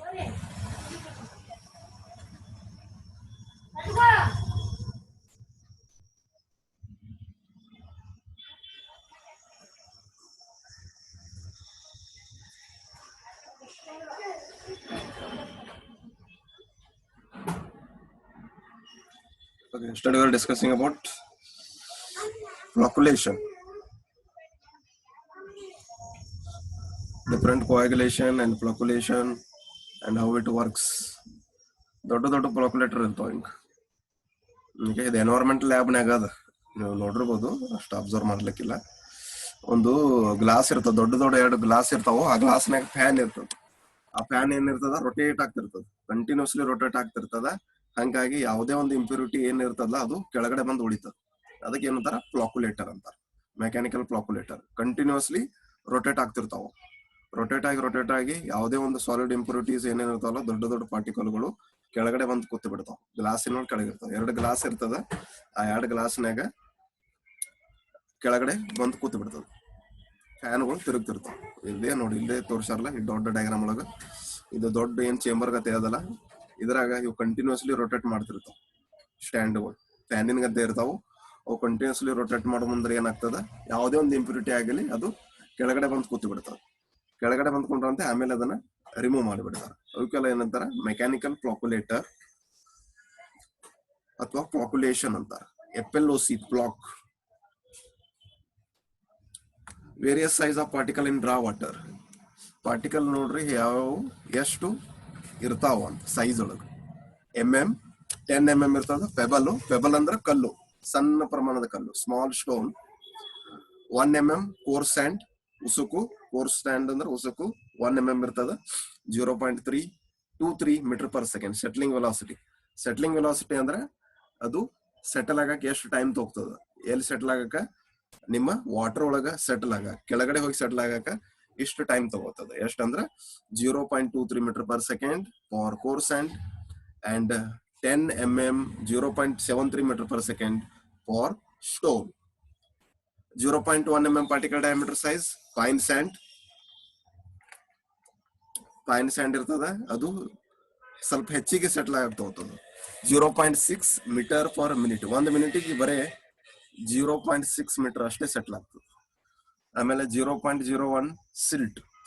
Okay, yesterday we were discussing about flocculation, different coagulation and flocculation and how it works. ದೊಡ್ಡ ದೊಡ್ಡ ಫ್ಲಾಕ್ಯುಲೇಟರ್ ಇರ್ತಾವ ಹಿಂಗೆ. ಈಗ ಇದು ಎನ್ವೈರನ್ಮೆಂಟಲ್ ಲ್ಯಾಬ್ನಾಗ ಅದ, ನೀವು ನೋಡಿರ್ಬೋದು, ಅಷ್ಟು ಅಬ್ಸರ್ವ್ ಮಾಡ್ಲಿಕ್ಕಿಲ್ಲ. ಒಂದು ಗ್ಲಾಸ್ ಇರ್ತದೆ, ದೊಡ್ಡ ದೊಡ್ಡ 2 ಗ್ಲಾಸ್ ಇರ್ತಾವ. ಆ ಗ್ಲಾಸ್ನಾಗ ಫ್ಯಾನ್ ಇರ್ತದೆ. ಆ ಫ್ಯಾನ್ ಏನಿರ್ತದ ರೊಟೇಟ್ ಆಗ್ತಿರ್ತದ, ಕಂಟಿನ್ಯೂಸ್ಲಿ ರೊಟೇಟ್ ಆಗ್ತಿರ್ತದ. ಹಂಗಾಗಿ ಯಾವುದೇ ಒಂದು ಇಂಪ್ಯೂರಿಟಿ ಏನಿರ್ತದಲ್ಲ ಅದು ಕೆಳಗಡೆ ಬಂದು ಉಳಿತದ. ಅದಕ್ಕೆ ಏನಂತಾರ ಫ್ಲಾಕ್ಯುಲೇಟರ್ ಅಂತಾರ, ಮೆಕ್ಯಾನಿಕಲ್ ಫ್ಲಾಕ್ಯುಲೇಟರ್. ಕಂಟಿನ್ಯೂಸ್ಲಿ ರೊಟೇಟ್ ಆಗ್ತಿರ್ತಾವ. ರೊಟೇಟ್ ಆಗಿ ಯಾವುದೇ ಒಂದು ಸಾಲಿಡ್ ಇಂಪ್ಯೂರಿಟೀಸ್ ಏನೇನಿರ್ತಾವಲ್ಲ, ದೊಡ್ಡ ದೊಡ್ಡ ಪಾರ್ಟಿಕಲ್ಗಳು ಕೆಳಗಡೆ ಬಂದು ಕೂತು ಬಿಡ್ತಾವ. ಗ್ಲಾಸಿನ ಕೆಳಗೆ ಇರ್ತಾವ. 2 ಗ್ಲಾಸ್ ಇರ್ತದ. ಆ 2 ಗ್ಲಾಸ್ನಾಗ ಕೆಳಗಡೆ ಬಂದು ಕೂತು ಬಿಡ್ತದ. ಫ್ಯಾನ್ಗಳು ತಿರುಗ್ತಿರ್ತಾವ. ಇಲ್ಲೇ ನೋಡಿ, ಇಲ್ಲೇ ತೋರ್ಸಾರಲ್ಲ ಈ ದೊಡ್ಡ ಡಯಾಗ್ರಾಮ್ ಒಳಗ. ಇದು ದೊಡ್ಡ ಏನ್ ಚೇಂಬರ್ ಗತೆ ಅದಲ್ಲ, ಇದ್ರಾಗ ಇವು ಕಂಟಿನ್ಯೂಸ್ಲಿ ರೊಟೇಟ್ ಮಾಡ್ತಿರ್ತಾವ. ಸ್ಟ್ಯಾಂಡ್ಗಳು ಫ್ಯಾನಿನ ಗದ್ದೆ ಇರ್ತಾವು. ಅವು ಕಂಟಿನ್ಯೂಸ್ಲಿ ರೊಟೇಟ್ ಮಾಡೋ ಮುಂದ್ರೆ ಏನಾಗ್ತದ, ಯಾವುದೇ ಒಂದು ಇಂಪ್ಯೂರಿಟಿ ಆಗಲಿ ಅದು ಕೆಳಗಡೆ ಬಂದು ಕೂತು ಬಿಡ್ತದೆ. ಕೆಳಗಡೆ ಬಂದ್ಕೊಂಡ್ರಂತೆ ಆಮೇಲೆ ಅದನ್ನ ರಿಮೂವ್ ಮಾಡಿಬಿಡ್ತಾರೆ. ಅವಕ್ಕೆಲ್ಲ ಏನಂತಾರ ಮೆಕ್ಯಾನಿಕಲ್ ಫ್ಲಾಕ್ಯುಲೇಟರ್ ಅಥವಾ ಫ್ಲಾಕ್ಯುಲೇಷನ್ ಅಂತಾರ. FLOC floc. Various size of particle in draw water. Particle ನೋಡ್ರಿ ಯಾವ ಎಷ್ಟು ಇರ್ತಾವ ಅಂತ ಸೈಜ್ ಒಳಗೆ. MM 10 mm ಇರ್ತದ. ಪೆಬಲ್ ಅಂದ್ರೆ ಕಲ್ಲು, ಸಣ್ಣ ಪ್ರಮಾಣದ ಕಲ್ಲು, small stone. 1 mm coarse sand, ಉಸುಕು. ಕೋರ್ಸ್ ಸ್ಯಾಂಡ್ ಅಂದ್ರೆ ಉಸುಕು 1 mm ಇರ್ತದ. 0.323 metre per second settling velocity. Settling velocity ಅಂದ್ರೆ ಅದು ಸೆಟಲ್ ಆಗಕ್ಕೆ ಎಷ್ಟು ಟೈಮ್ ತಗೋತದ. ಎಲ್ಲಿ ಸೆಟಲ್ ಆಗಕ್ಕ, ನಿಮ್ಮ ವಾಟರ್ ಒಳಗ ಸೆಟಲ್ ಆಗ, ಕೆಳಗಡೆ ಹೋಗಿ ಸೆಟಲ್ ಆಗಕ್ಕ ಇಷ್ಟು ಟೈಮ್ ತಗೋತದ. ಎಷ್ಟಂದ್ರ 0.23 metre per second for coarse sand and 10 mm 0.73 meter per second for stone. 0.1 mm particle diameter size fine sand. Fine and ಇರ್ತದ, ಅದು ಸ್ವಲ್ಪ ಹೆಚ್ಚಿಗೆ ಸೆಟ್ಲ್ ಆಗ್ತಾ ಹೋಗ್ತದೆ. 0.6 ಮೀಟರ್ ಪರ್ ಮಿನಿಟ್. 1 ಮಿನಿಟಿಗೆ ಬರೇ 0.6 ಮೀಟರ್ ಅಷ್ಟೇ ಸೆಟ್ಲ್ ಆಗ್ತದೆ. ಆಮೇಲೆ 0.01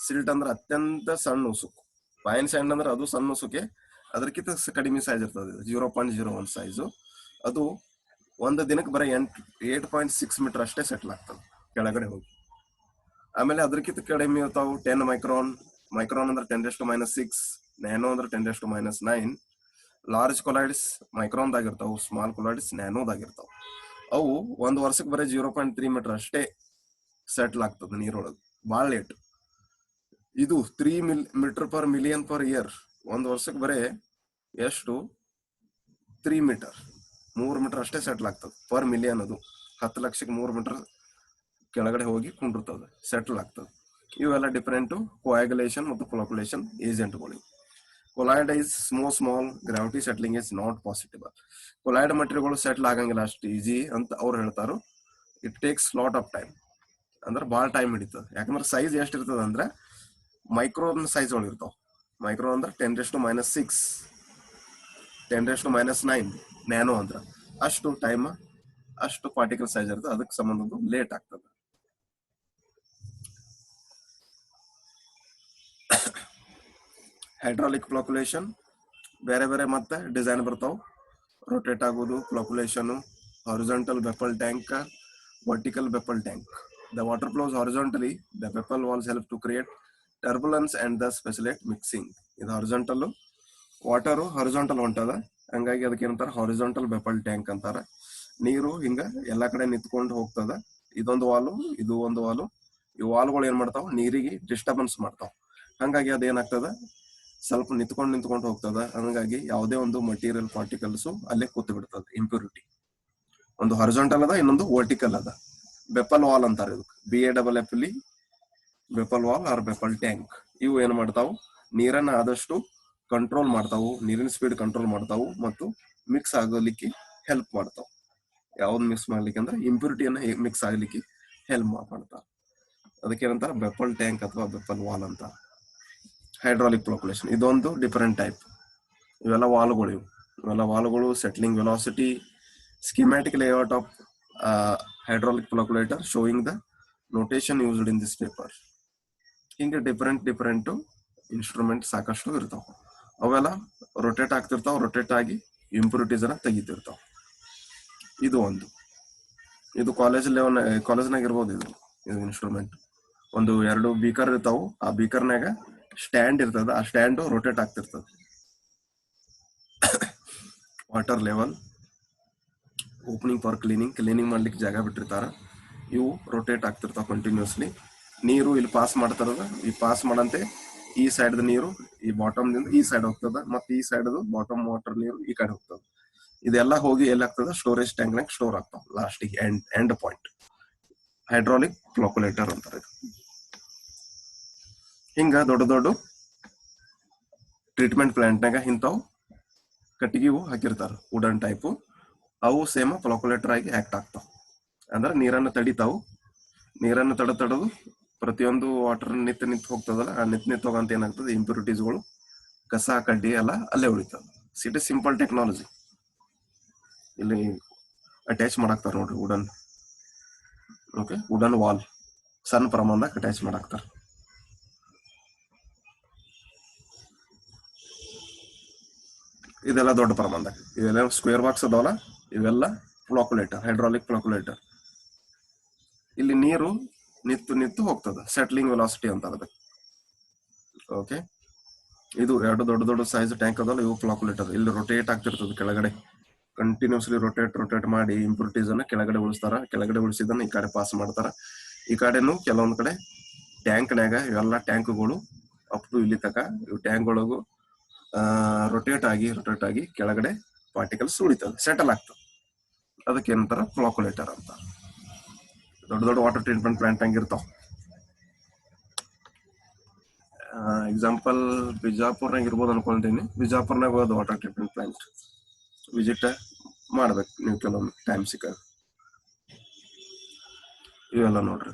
ಸಿಲ್ಟ್ ಅಂದ್ರೆ ಅತ್ಯಂತ ಸಣ್ಣ ಉಸುಕು. ಫೈನ್ ಸ್ಯಾಂಡ್ ಅಂದ್ರೆ ಅದು ಸಣ್ಣ ಉಸುಕೆ, ಅದಕ್ಕಿಂತ ಕಡಿಮೆ ಸೈಜ್ ಇರ್ತದೆ. 0.01 ಸೈಜು. ಅದು ಒಂದು ದಿನಕ್ಕೆ ಬರೀ 8.6 ಮೀಟರ್ ಅಷ್ಟೇ ಸೆಟ್ಲ್ ಆಗ್ತದೆ ಕೆಳಗಡೆ ಹೋಗಿ. ಆಮೇಲೆ ಅದಕ್ಕಿಂತ ಕಡಿಮೆ ಇರ್ತಾವು 10 ಮೈಕ್ರಾನ್ ಅಂದ್ರೆ 10⁻⁶, ನ್ಯಾನೋ ಅಂದ್ರೆ 10⁻⁹. ಲಾರ್ಜ್ ಕೊಲೈಡ್ಸ್ ಮೈಕ್ರಾನ್ದಾಗಿರ್ತಾವು, ಸ್ಮಾಲ್ ಕೊಲೈಡ್ಸ್ ನ್ಯಾನೋದಾಗಿರ್ತಾವ. ಅವು 1 ವರ್ಷಕ್ಕೆ ಬರೀ 0.3 ಮೀಟರ್ ಅಷ್ಟೇ ಸೆಟ್ಲ್ ಆಗ್ತದೆ ನೀರೊಳಗೆ, ಭಾಳ ಲೇಟ್. ಇದು 3 metre per million per year. 1 ವರ್ಷಕ್ಕೆ ಬರೇ ಎಷ್ಟು 3 ಮೀಟರ್ ಅಷ್ಟೇ ಸೆಟ್ಲ್ ಆಗ್ತದೆ ಪರ್ ಮಿಲಿಯನ್. ಅದು 10 ಲಕ್ಷಕ್ಕೆ 3 ಮೀಟರ್ ಕೆಳಗಡೆ ಹೋಗಿ ಕುಂಡಿರ್ತದೆ, ಸೆಟ್ಲ್ ಆಗ್ತದೆ. ಇವೆಲ್ಲ ಡಿಫರೆಂಟು ಕೋಯಾಗುಲೇಷನ್ ಮತ್ತು ಫ್ಲಾಕ್ಯುಲೇಷನ್ ಏಜೆಂಟ್ಗಳು. Colloid is small, gravity settling is not possible. Colloid ಮಟೀರಿಯಲ್ಗಳು ಸೆಟ್ಲ್ ಆಗಂಗಿಲ್ಲ ಅಷ್ಟು ಈಜಿ ಅಂತ ಅವ್ರು ಹೇಳ್ತಾರು. It takes lot of time, ಅಂದ್ರೆ ಭಾಳ ಟೈಮ್ ಹಿಡಿತದೆ. ಯಾಕಂದ್ರೆ ಸೈಜ್ ಎಷ್ಟು ಇರ್ತದೆ ಅಂದ್ರೆ ಮೈಕ್ರೋನ್ ಸೈಜ್ ಒಳಗೆ ಇರ್ತಾವ. ಮೈಕ್ರೋ ಅಂದ್ರೆ 10⁻⁶, 10⁻⁹ ನ್ಯಾನೋ ಅಂದ್ರೆ ಅಷ್ಟು ಟೈಮ್, ಅಷ್ಟು ಪಾರ್ಟಿಕಲ್ ಸೈಜ್ ಇರ್ತದೆ. ಅದಕ್ಕೆ ಸಂಬಂಧದ್ದು ಲೇಟ್ ಆಗ್ತದೆ. ಹೈಡ್ರಾಲಿಕ್ ಫ್ಲಾಕ್ಯುಲೇಷನ್ ಬೇರೆ ಬೇರೆ ಮತ್ತೆ ಡಿಸೈನ್ ಬರ್ತಾವ. ರೊಟೇಟ್ ಆಗೋದು flocculation. Horizontal baffle tank, vertical baffle tank. The water flows horizontally. The Bepal walls help to create turbulence and thus facilitate mixing. ಇದು ಹಾರಿಜಾಂಟಲ್, ವಾಟರು ಹಾರಿಜಾಂಟಲ್ ಹೊಂಟದ, ಹಂಗಾಗಿ ಅದಕ್ಕೆ ಏನಂತಾರ ಹಾರಿಜಾಂಟಲ್ ಬೆಪಲ್ ಟ್ಯಾಂಕ್ ಅಂತಾರ. ನೀರು ಹಿಂಗ ಎಲ್ಲಾ ಕಡೆ ನಿಂತ್ಕೊಂಡು ಹೋಗ್ತದ. ಇದೊಂದು ವಾಲು, ಇದು ಒಂದು ವಾಲು. ಈ ವಾಲ್ಗಳು ಏನ್ ಮಾಡ್ತಾವ, ನೀರಿಗೆ ಡಿಸ್ಟರ್ಬೆನ್ಸ್ ಮಾಡ್ತಾವ. ಹಂಗಾಗಿ ಅದೇನಾಗ್ತದ, ಸ್ವಲ್ಪ ನಿಂತ್ಕೊಂಡು ಹೋಗ್ತದ. ಹಂಗಾಗಿ ಯಾವುದೇ ಒಂದು ಮಟೀರಿಯಲ್ ಪಾರ್ಟಿಕಲ್ಸ್ ಅಲ್ಲೇ ಕೂತು ಬಿಡ್ತದ. ಇಂಪ್ಯೂರಿಟಿ ಒಂದು ಹಾರಿಜಾಂಟಲ್ ಅದ, ಇನ್ನೊಂದು ವರ್ಟಿಕಲ್ ಅದ. ಬೆಪಲ್ ವಾಲ್ ಅಂತಾರೆ ಇದಕ್ಕೆ, BAFFLE, ಬೆಪಲ್ ವಾಲ್ ಆರ್ ಬೆಪಲ್ ಟ್ಯಾಂಕ್. ಇವು ಏನ್ ಮಾಡ್ತಾವು, ನೀರನ್ನ ಆದಷ್ಟು ಕಂಟ್ರೋಲ್ ಮಾಡ್ತಾವು, ನೀರಿನ ಸ್ಪೀಡ್ ಕಂಟ್ರೋಲ್ ಮಾಡ್ತಾವು ಮತ್ತು ಮಿಕ್ಸ್ ಆಗಲಿಕ್ಕೆ ಹೆಲ್ಪ್ ಮಾಡ್ತಾವ. ಯಾವ್ದು ಮಿಕ್ಸ್ ಮಾಡ್ಲಿಕ್ಕೆ ಅಂದ್ರೆ ಇಂಪ್ಯೂರಿಟಿಯನ್ನ ಮಿಕ್ಸ್ ಆಗ್ಲಿಕ್ಕೆ ಹೆಲ್ಪ್ ಮಾಡ್ತಾವ. ಅದಕ್ಕೆ ಏನಂತಾರ ಬೆಪಲ್ ಟ್ಯಾಂಕ್ ಅಥವಾ ಬೆಪಲ್ ವಾಲ್ ಅಂತ. ಹೈಡ್ರಾಲಿಕ್ ಫ್ಲೋಕುಲೇಷನ್ ಇದೊಂದು ಡಿಫರೆಂಟ್ ಟೈಪ್. ಇವೆಲ್ಲ ವಾಲ್ಗಳು settling velocity, schematic layout of hydraulic floculator showing the notation used in this paper. ಹಿಂಗೆ ಡಿಫರೆಂಟ್ ಇನ್ಸ್ಟ್ರೂಮೆಂಟ್ ಸಾಕಷ್ಟು ಇರ್ತಾವ. ಅವೆಲ್ಲ ರೊಟೇಟ್ ಆಗ್ತಿರ್ತಾವ, ರೊಟೇಟ್ ಆಗಿ ಇಂಪ್ಯೂರಿಟೀಸ್ ಅನ್ನ ತೆಗಿತಿರ್ತಾವ. ಇದು ಕಾಲೇಜ್ನಾಗ ಇರ್ಬೋದು. ಇದು ಇನ್ಸ್ಟ್ರೂಮೆಂಟ್ ಒಂದು 2 ಬೀಕರ್ ಇರ್ತಾವ. ಆ ಬೀಕರ್ನಾಗ ಸ್ಟ್ಯಾಂಡ್ ಇರ್ತದ, ಆ ಸ್ಟ್ಯಾಂಡ್ ರೊಟೇಟ್ ಆಗ್ತಿರ್ತದ. Water level, opening for cleaning ಮಾಡ್ಲಿಕ್ಕೆ ಜಾಗ ಬಿಟ್ಟಿರ್ತಾರ. ಇವು ರೊಟೇಟ್ ಆಗ್ತಿರ್ತಾವ ಕಂಟಿನ್ಯೂಸ್ಲಿ. ನೀರು ಇಲ್ಲಿ ಪಾಸ್ ಮಾಡ್ತಾರದ, ಈ ಪಾಸ್ ಮಾಡಂತೆ ಈ ಸೈಡ್ ನೀರು ಈ ಬಾಟಮ್ ದಿಂದ ಈ ಸೈಡ್ ಹೋಗ್ತದ, ಮತ್ತೆ ಈ ಸೈಡ್ ಬಾಟಮ್ ವಾಟರ್ ನೀರು ಈ ಕಡೆ ಹೋಗ್ತದ. ಇದೆಲ್ಲ ಹೋಗಿ ಎಲ್ಲಿ ಆಗ್ತದ, ಸ್ಟೋರೇಜ್ ಟ್ಯಾಂಕ್ ನಾಗ ಸ್ಟೋರ್ ಆಗ್ತಾವ ಲಾಸ್ಟಿಗೆ ಎಂಡ್ ಪಾಯಿಂಟ್. ಹೈಡ್ರಾಲಿಕ್ ಫ್ಲೋಕುಲೇಟರ್ ಅಂತಾರೆ. ಹಿಂಗ ದೊಡ್ಡ ಟ್ರೀಟ್ಮೆಂಟ್ ಪ್ಲಾಂಟ್ನಾಗ ಇಂಥವು ಕಟ್ಟಿಗೆವು ಹಾಕಿರ್ತಾರ, ವುಡನ್ ಟೈಪು. ಅವು ಸೇಮ್ ಫ್ಲೋಕುಲೇಟರ್ ಆಗಿ ಆಕ್ಟ್ ಆಗ್ತಾವ. ಅಂದ್ರೆ ನೀರನ್ನು ತಡಿತಾವು. ನೀರನ್ನು ತಡೆದು ಪ್ರತಿಯೊಂದು ವಾಟರ್ ನಿಂತು ಹೋಗ್ತದಲ್ಲ, ಆ ನಿಂತು ಹೋಗಂತ ಏನಾಗ್ತದೆ, ಇಂಪ್ಯೂರಿಟೀಸ್ಗಳು, ಕಸ ಕಡ್ಡಿ ಎಲ್ಲ ಅಲ್ಲೇ ಉಳಿತದ. It is simple technology. ಇಲ್ಲಿ ಅಟ್ಯಾಚ್ ಮಾಡಾಕ್ತಾರ ನೋಡ್ರಿ ವುಡನ್ ವಾಲ್ ಸಣ್ಣ ಪ್ರಮಾಣದಾಗ ಅಟ್ಯಾಚ್ ಮಾಡಾಕ್ತಾರ. ಇದೆಲ್ಲ ದೊಡ್ಡ ಪ್ರಮಾಣದಾಗ, ಇವೆಲ್ಲ ಸ್ಕ್ವೇರ್ ಬಾಕ್ಸ್ ಅದಾವಲ್ಲ, ಇವೆಲ್ಲ ಫ್ಲೋಕುಲೇಟರ್, ಹೈಡ್ರಾಲಿಕ್ ಫ್ಲೋಕುಲೇಟರ್. ಇಲ್ಲಿ ನೀರು ನಿಂತು ಹೋಗ್ತದ, ಸೆಟ್ಲಿಂಗ್ ವೆಲಾಸಿಟಿ ಅಂತ ಅದಕ್ಕೆ. ಓಕೆ, ಇದು 2 ದೊಡ್ಡ ಸೈಜ್ ಟ್ಯಾಂಕ್ ಅದಲ್ಲ, ಇವು ಫ್ಲೋಕುಲೇಟರ್. ಇಲ್ಲಿ ರೊಟೇಟ್ ಆಗ್ತಿರ್ತದೆ ಕೆಳಗಡೆ, ಕಂಟಿನ್ಯೂಸ್ಲಿ ರೊಟೇಟ್ ಮಾಡಿ ಇಂಪ್ಯೂರಿಟೀಸ್ ಅನ್ನ ಕೆಳಗಡೆ ಉಳಿಸ್ತಾರ. ಕೆಳಗಡೆ ಉಳಿಸಿದನ್ನ ಈ ಕಡೆ ಪಾಸ್ ಮಾಡ್ತಾರ. ಈ ಕಡೆನು ಕೆಲವೊಂದ್ ಕಡೆ ಟ್ಯಾಂಕ್ನಾಗ ಇವೆಲ್ಲ ಟ್ಯಾಂಕ್ಗಳು ಅಪ್ ಟು ಇಲ್ಲಿ ತಕ ಇವು ಟ್ಯಾಂಕ್ ಒಳಗು ರೊಟೇಟ್ ಆಗಿ ಕೆಳಗಡೆ ಪಾರ್ಟಿಕಲ್ಸ್ ಉಳಿತದೆ, ಸೆಟಲ್ ಆಗ್ತದೆ. ಅದಕ್ಕೆ ಏನಂತಾರ, ಫ್ಲೋಕುಲೇಟರ್ ಅಂತ. ದೊಡ್ಡ ವಾಟರ್ ಟ್ರೀಟ್ಮೆಂಟ್ ಪ್ಲಾಂಟ್ ಹಂಗಿರ್ತಾವ. ಎಕ್ಸಾಂಪಲ್ ಬಿಜಾಪುರ್ನಾಗ ಇರ್ಬೋದು ಅನ್ಕೊಂತೀನಿ. ಬಿಜಾಪುರ್ನಾಗ ಹೋದ ವಾಟರ್ ಟ್ರೀಟ್ಮೆಂಟ್ ಪ್ಲಾಂಟ್ ವಿಸಿಟ್ ಮಾಡ್ಬೇಕು ನೀವು ಕೆಲವೊಂದು ಟೈಮ್ ಸಿಕ್ಕಾಗ. ಇವೆಲ್ಲ ನೋಡ್ರಿ,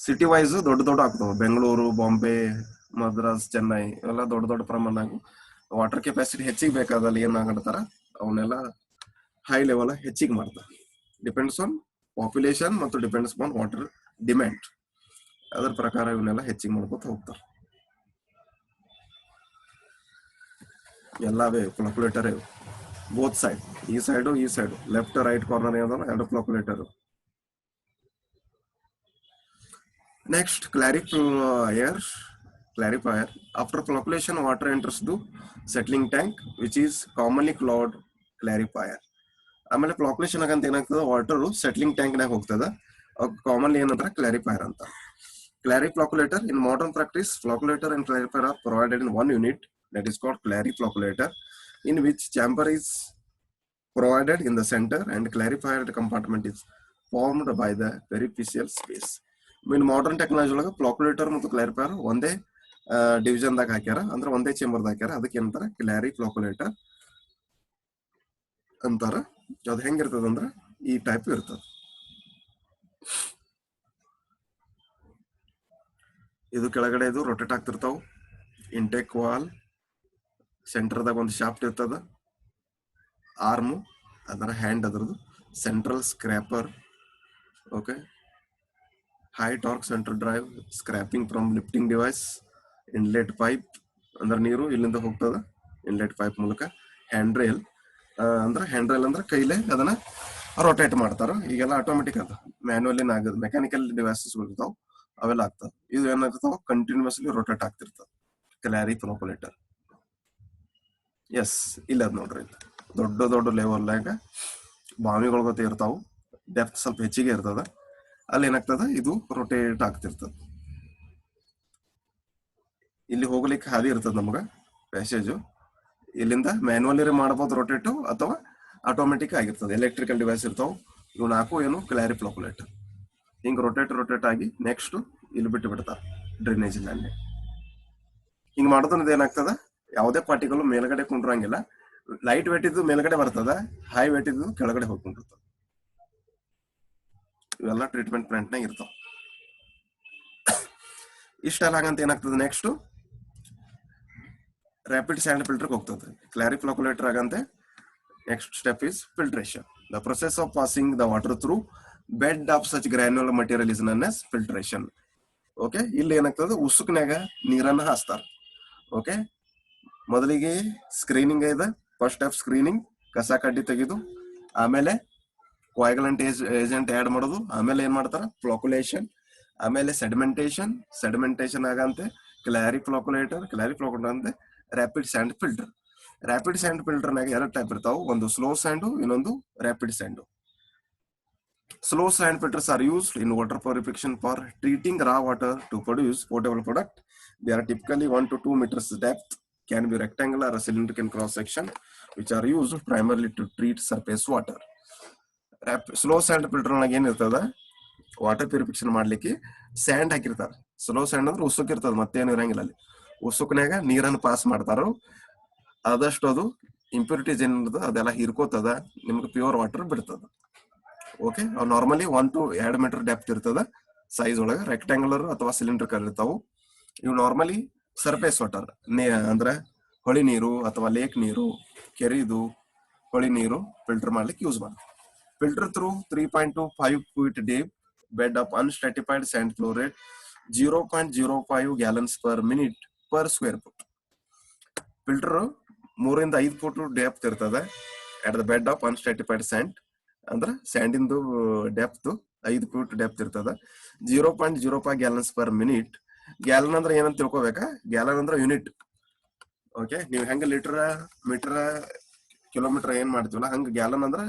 ಸಿಟಿ ವೈಸ್ ದೊಡ್ಡ ಆಗ್ತಾವ. ಬೆಂಗಳೂರು, ಬಾಂಬೆ, ಮದ್ರಾಸ್, ಚೆನ್ನೈ ಇವೆಲ್ಲ ದೊಡ್ಡ ಪ್ರಮಾಣದಾಗ ವಾಟರ್ ಕೆಪಾಸಿಟಿ ಹೆಚ್ಚಿಗೆ ಬೇಕಾದಲ್ಲಿ ಏನ್ ಮಾಡ್ತಾರ, ಅವನ್ನೆಲ್ಲ ಹೈ ಲೆವೆಲ್ ಹೆಚ್ಚಿಗೆ ಮಾಡ್ತಾರೆ. ಡಿಪೆಂಡ್ಸ್ ಆನ್ ಪಾಪ್ಯುಲೇಷನ್ ಮತ್ತು ಡಿಪೆಂಡ್ಸ್ ಆನ್ ವಾಟರ್ ಡಿಮ್ಯಾಂಡ್. ಅದರ ಪ್ರಕಾರ ಇವನ್ನೆಲ್ಲ ಹೆಚ್ಚಿಗೆ ಮಾಡ್ಕೊತ ಹೋಗ್ತಾರೆ. ಎಲ್ಲವೇ ಫ್ಲೋಕುಲೇಟರ್ ಇವು, ಬೋತ್ ಸೈಡ್, ಈ ಸೈಡ್ ಲೆಫ್ಟ್ ರೈಟ್ ಕಾರ್ನರ್ ಯಾವ್ದಲ್ಲ 2 flocculator. Next clarifier. After flocculation, water enters the settling tank, which is commonly called clarifier. ಆಮೇಲೆ ಫ್ಲೋಕುಲೇಷನ್ ಆಗಂತ ಏನಾಗ್ತದ, ವಾಟರ್ ಸೆಟ್ಲಿಂಗ್ ಟ್ಯಾಂಕ್ ನಾಗ ಹೋಗ್ತದ. ಕಾಮನ್ಲಿ ಏನಂತಾರ, ಕ್ಲಾರಿಫೈಯರ್ ಅಂತ. Clariflocculator. In modern practice, flocculator and clarifier are provided in one unit, that is called clariflocculator, in which chamber is provided in the center and clarifier compartment is formed by the peripheral space. In modern technology ಒಳಗ ಫ್ಲೋಕುಲೇಟರ್ ಮತ್ತು ಕ್ಲಾರಿಫೈಯರ್ ಒಂದೇ division ದಾಗ ಹಾಕ್ಯಾರ, ಅಂದ್ರೆ ಒಂದೇ chamber ದಾಗ ಹಾಕ್ಯಾರ. ಅದಕ್ಕೆ ಏನಂತಾರ, ಕ್ಲಾರಿಫ್ಲೋಕುಲೇಟರ್ ಅಂತಾರ. ಅದು ಹೆಂಗಿರ್ತದ ಅಂದ್ರ ಈ ಟೈಪ್ ಇರ್ತದ. ಇದು ಕೆಳಗಡೆ ಇದು ರೊಟೇಟ್ ಆಗ್ತಿರ್ತಾವ. ಇಂಟೇಕ್ ವಾಲ್ ಸೆಂಟರ್ದಾಗ ಒಂದು ಶಾಫ್ಟ್ ಇರ್ತದ, ಆರ್ಮ್ ಅದರ ಹ್ಯಾಂಡ್ ಅದರದು, central scraper. Okay, high torque central drive, scraping from lifting device, inlet pipe ಅಂದ್ರೆ ನೀರು ಇಲ್ಲಿಂದ ಹೋಗ್ತದ ಇನ್ಲೆಟ್ ಪೈಪ್ ಮೂಲಕ. ಹ್ಯಾಂಡ್ ರೈಲ್ ಅಂದ್ರೆ ಕೈಲೇ ಅದನ್ನ ರೊಟೇಟ್ ಮಾಡ್ತಾರ. ಈಗೆಲ್ಲ ಆಟೋಮೆಟಿಕ್ ಅದ, ಮ್ಯಾನ್ಯುವಲಿ ಆಗದ, ಮೆಕ್ಯಾನಿಕಲ್ ಡಿವೈಸಸ್ ಇರ್ತಾವ, ಅವೆಲ್ಲ ಆಗ್ತಾವ. ಇದು ಏನಾಗ್ತಾವ, ಕಂಟಿನ್ಯೂಸ್ಲಿ ರೊಟೇಟ್ ಆಗ್ತಿರ್ತದ ಕ್ಲಾರಿಫ್ಲೋಕುಲೇಟರ್. ಎಸ್, ಇಲ್ಲ ಅದ್ ನೋಡ್ರಿ, ದೊಡ್ಡ ಲೆವೆಲ್ನಾಗ ಬಾವಿಗಳ ಗೊತ್ತ ಇರ್ತಾವ, ಡೆಪ್ತ್ ಸ್ವಲ್ಪ ಹೆಚ್ಚಿಗೆ ಇರ್ತದ. ಅಲ್ಲಿ ಏನಾಗ್ತದ, ಇದು ರೊಟೇಟ್ ಆಗ್ತಿರ್ತದ. ಇಲ್ಲಿ ಹೋಗ್ಲಿಕ್ಕೆ ಹಾದಿ ಇರ್ತದ ನಮಗ ಪ್ಯಾಸೇಜು. ಇಲ್ಲಿಂದ ಮ್ಯಾನ್ಯುವಲಿ ಮಾಡಬಹುದು ರೊಟೇಟು, ಅಥವಾ ಆಟೋಮೆಟಿಕ್ ಆಗಿರ್ತದೆ. ಎಲೆಕ್ಟ್ರಿಕಲ್ ಡಿವೈಸ್ ಇರ್ತಾವ, ಇವು 4 ಏನು ಕ್ಲಾರಿಫ್ಲೋಕುಲೇಟರ್. ಹಿಂಗ್ ರೊಟೇಟ್ ಆಗಿ ನೆಕ್ಸ್ಟ್ ಇಲ್ಲಿ ಬಿಡ್ತಾರ ಡ್ರೈನೇಜ್ ನಲ್ಲಿ. ಹಿಂಗ್ ಮಾಡೋದ್ರಿಂದ ಏನಾಗ್ತದ, ಯಾವುದೇ ಪಾರ್ಟಿಕಲ್ ಮೇಲ್ಗಡೆ ಕುಂಡ್ರಂಗಿಲ್ಲ. ಲೈಟ್ ವೇಟ್ ಇದ್ದು ಮೇಲ್ಗಡೆ ಬರ್ತದ, ಹೈ ವೇಟ್ ಇದ್ದು ಕೆಳಗಡೆ ಹೋಗ್ಕೊಂಡಿರ್ತದ. ಇವೆಲ್ಲ ಟ್ರೀಟ್ಮೆಂಟ್ ಪ್ಲಾಂಟ್ ನಾಗ ಇರ್ತಾವ. ಇಷ್ಟೆಲ್ಲ ಆಗಂತ ಏನಾಗ್ತದೆ ನೆಕ್ಸ್ಟ್ ರ್ಯಾಪಿಡ್ ಸ್ಯಾಂಡ್ ಫಿಲ್ಟರ್ಗೆ ಹೋಗ್ತದೆ. ಕ್ಲಾರಿಫ್ಲೋಕುಲೇಟರ್ ಆಗಂತೆ next step is filtration. The process of passing the water through bed of such granular material is known as filtration. Okay, ಇಲ್ಲಿ ಏನಾಗ್ತದೆ ಉಸುಕ್ನ್ಯಾಗ ನೀರನ್ನ ಹಾಸ್ತಾರ. ಓಕೆ, ಮೊದಲಿಗೆ ಸ್ಕ್ರೀನಿಂಗ್ ಇದೆ. ಫಸ್ಟ್ ಸ್ಟೆಪ್ ಸ್ಕ್ರೀನಿಂಗ್, ಕಸ ಕಡ್ಡಿ ತೆಗೆದು, ಆಮೇಲೆ ಕೋಯಾಗುಲೆಂಟ್ ಏಜೆಂಟ್ ಆಡ್ ಮಾಡೋದು, ಆಮೇಲೆ ಏನ್ ಮಾಡ್ತಾರ ಫ್ಲೋಕುಲೇಷನ್, ಆಮೇಲೆ ಸೆಡಿಮೆಂಟೇಷನ್ ಆಗಂತೆ ಕ್ಲಾರಿಫ್ಲೋಕುಲೇಟರ್ ಅಂತೆ rapid sand filter. Rapid sand filter ನಾಗ ಎರಡು ಟೈಪ್ ಇರ್ತಾವ, ಒಂದು ಸ್ಲೋ ಸ್ಯಾಂಡು, ಇನ್ನೊಂದು rapid sand. Slow sand filters are used in water purification for treating raw water to produce portable product. They are typically 1 to 2 meters depth, can be rectangular or cylindrical in cross section, which are used primarily to treat surface water. Slow sand filter ನಾಗ ಏನಿರ್ತದ, water purification ಮಾಡ್ಲಿಕ್ಕೆ and ಹಾಕಿರ್ತಾರ. Slow and ಅಂದ್ರೆ ಉಸುಕ್ ಇರ್ತದ, ಮತ್ತೇನು ಇರಂಗಿಲ್ಲ. ಅಲ್ಲಿ ಉಸುಕ್ನ್ಯಾಗ ನೀರನ್ನು pass ಮಾಡ್ತಾರ. ಆದಷ್ಟು ಅದು ಇಂಪ್ಯೂರಿಟೀಸ್ ಏನಿರ್ತದ ಅದೆಲ್ಲ ಹೀರ್ಕೋತದ, ನಿಮ್ಗೆ ಪ್ಯೂರ್ ವಾಟರ್ ಬಿಡ್ತದ. Okay, normally 1 to 2 meter depth ಇರ್ತದ ಸೈಜ್ ಒಳಗೆ. ರೆಕ್ಟಾಂಗುಲರ್ ಅಥವಾ ಸಿಲಿಂಡ್ರಿಕಲ್ ಇರ್ತಾವು. ಇವು ನಾರ್ಮಲಿ ಸರ್ಫೇಸ್ ವಾಟರ್ ಅಂದ್ರೆ ಹೊಳಿ ನೀರು ಅಥವಾ ಲೇಕ್ ನೀರು, ಕೆರಿದು ಹೊಳಿ ನೀರು ಫಿಲ್ಟರ್ ಮಾಡ್ಲಿಕ್ಕೆ ಯೂಸ್ ಮಾಡ್ತಾರೆ. Filter through 3.25 feet deep bed of unstratified sand flow rate 0.05 gallons per minute per square foot. Filter 3 to 5 foot depth ಇರ್ತದೆ at the bed of unstratified sand. ಅಂದ್ರೆ ಸ್ಯಾಂಡಿಂದು ಡೆಪ್ತ್ 5 feet ಡೆಪ್ತ್ ಇರ್ತದ. 0.05 gallons per minute. Gallon ಅಂದ್ರೆ ಏನಂತ ತಿಳ್ಕೊಬೇಕಾ? Gallon ಅಂದ್ರೆ unit. Okay, ನೀವು ಹೆಂಗ litre, metre, kilometre ಏನ್ ಮಾಡ್ತೀವಲ್ಲ ಹಂಗ ಗ್ಯಾಲನ್ ಅಂದ್ರೆ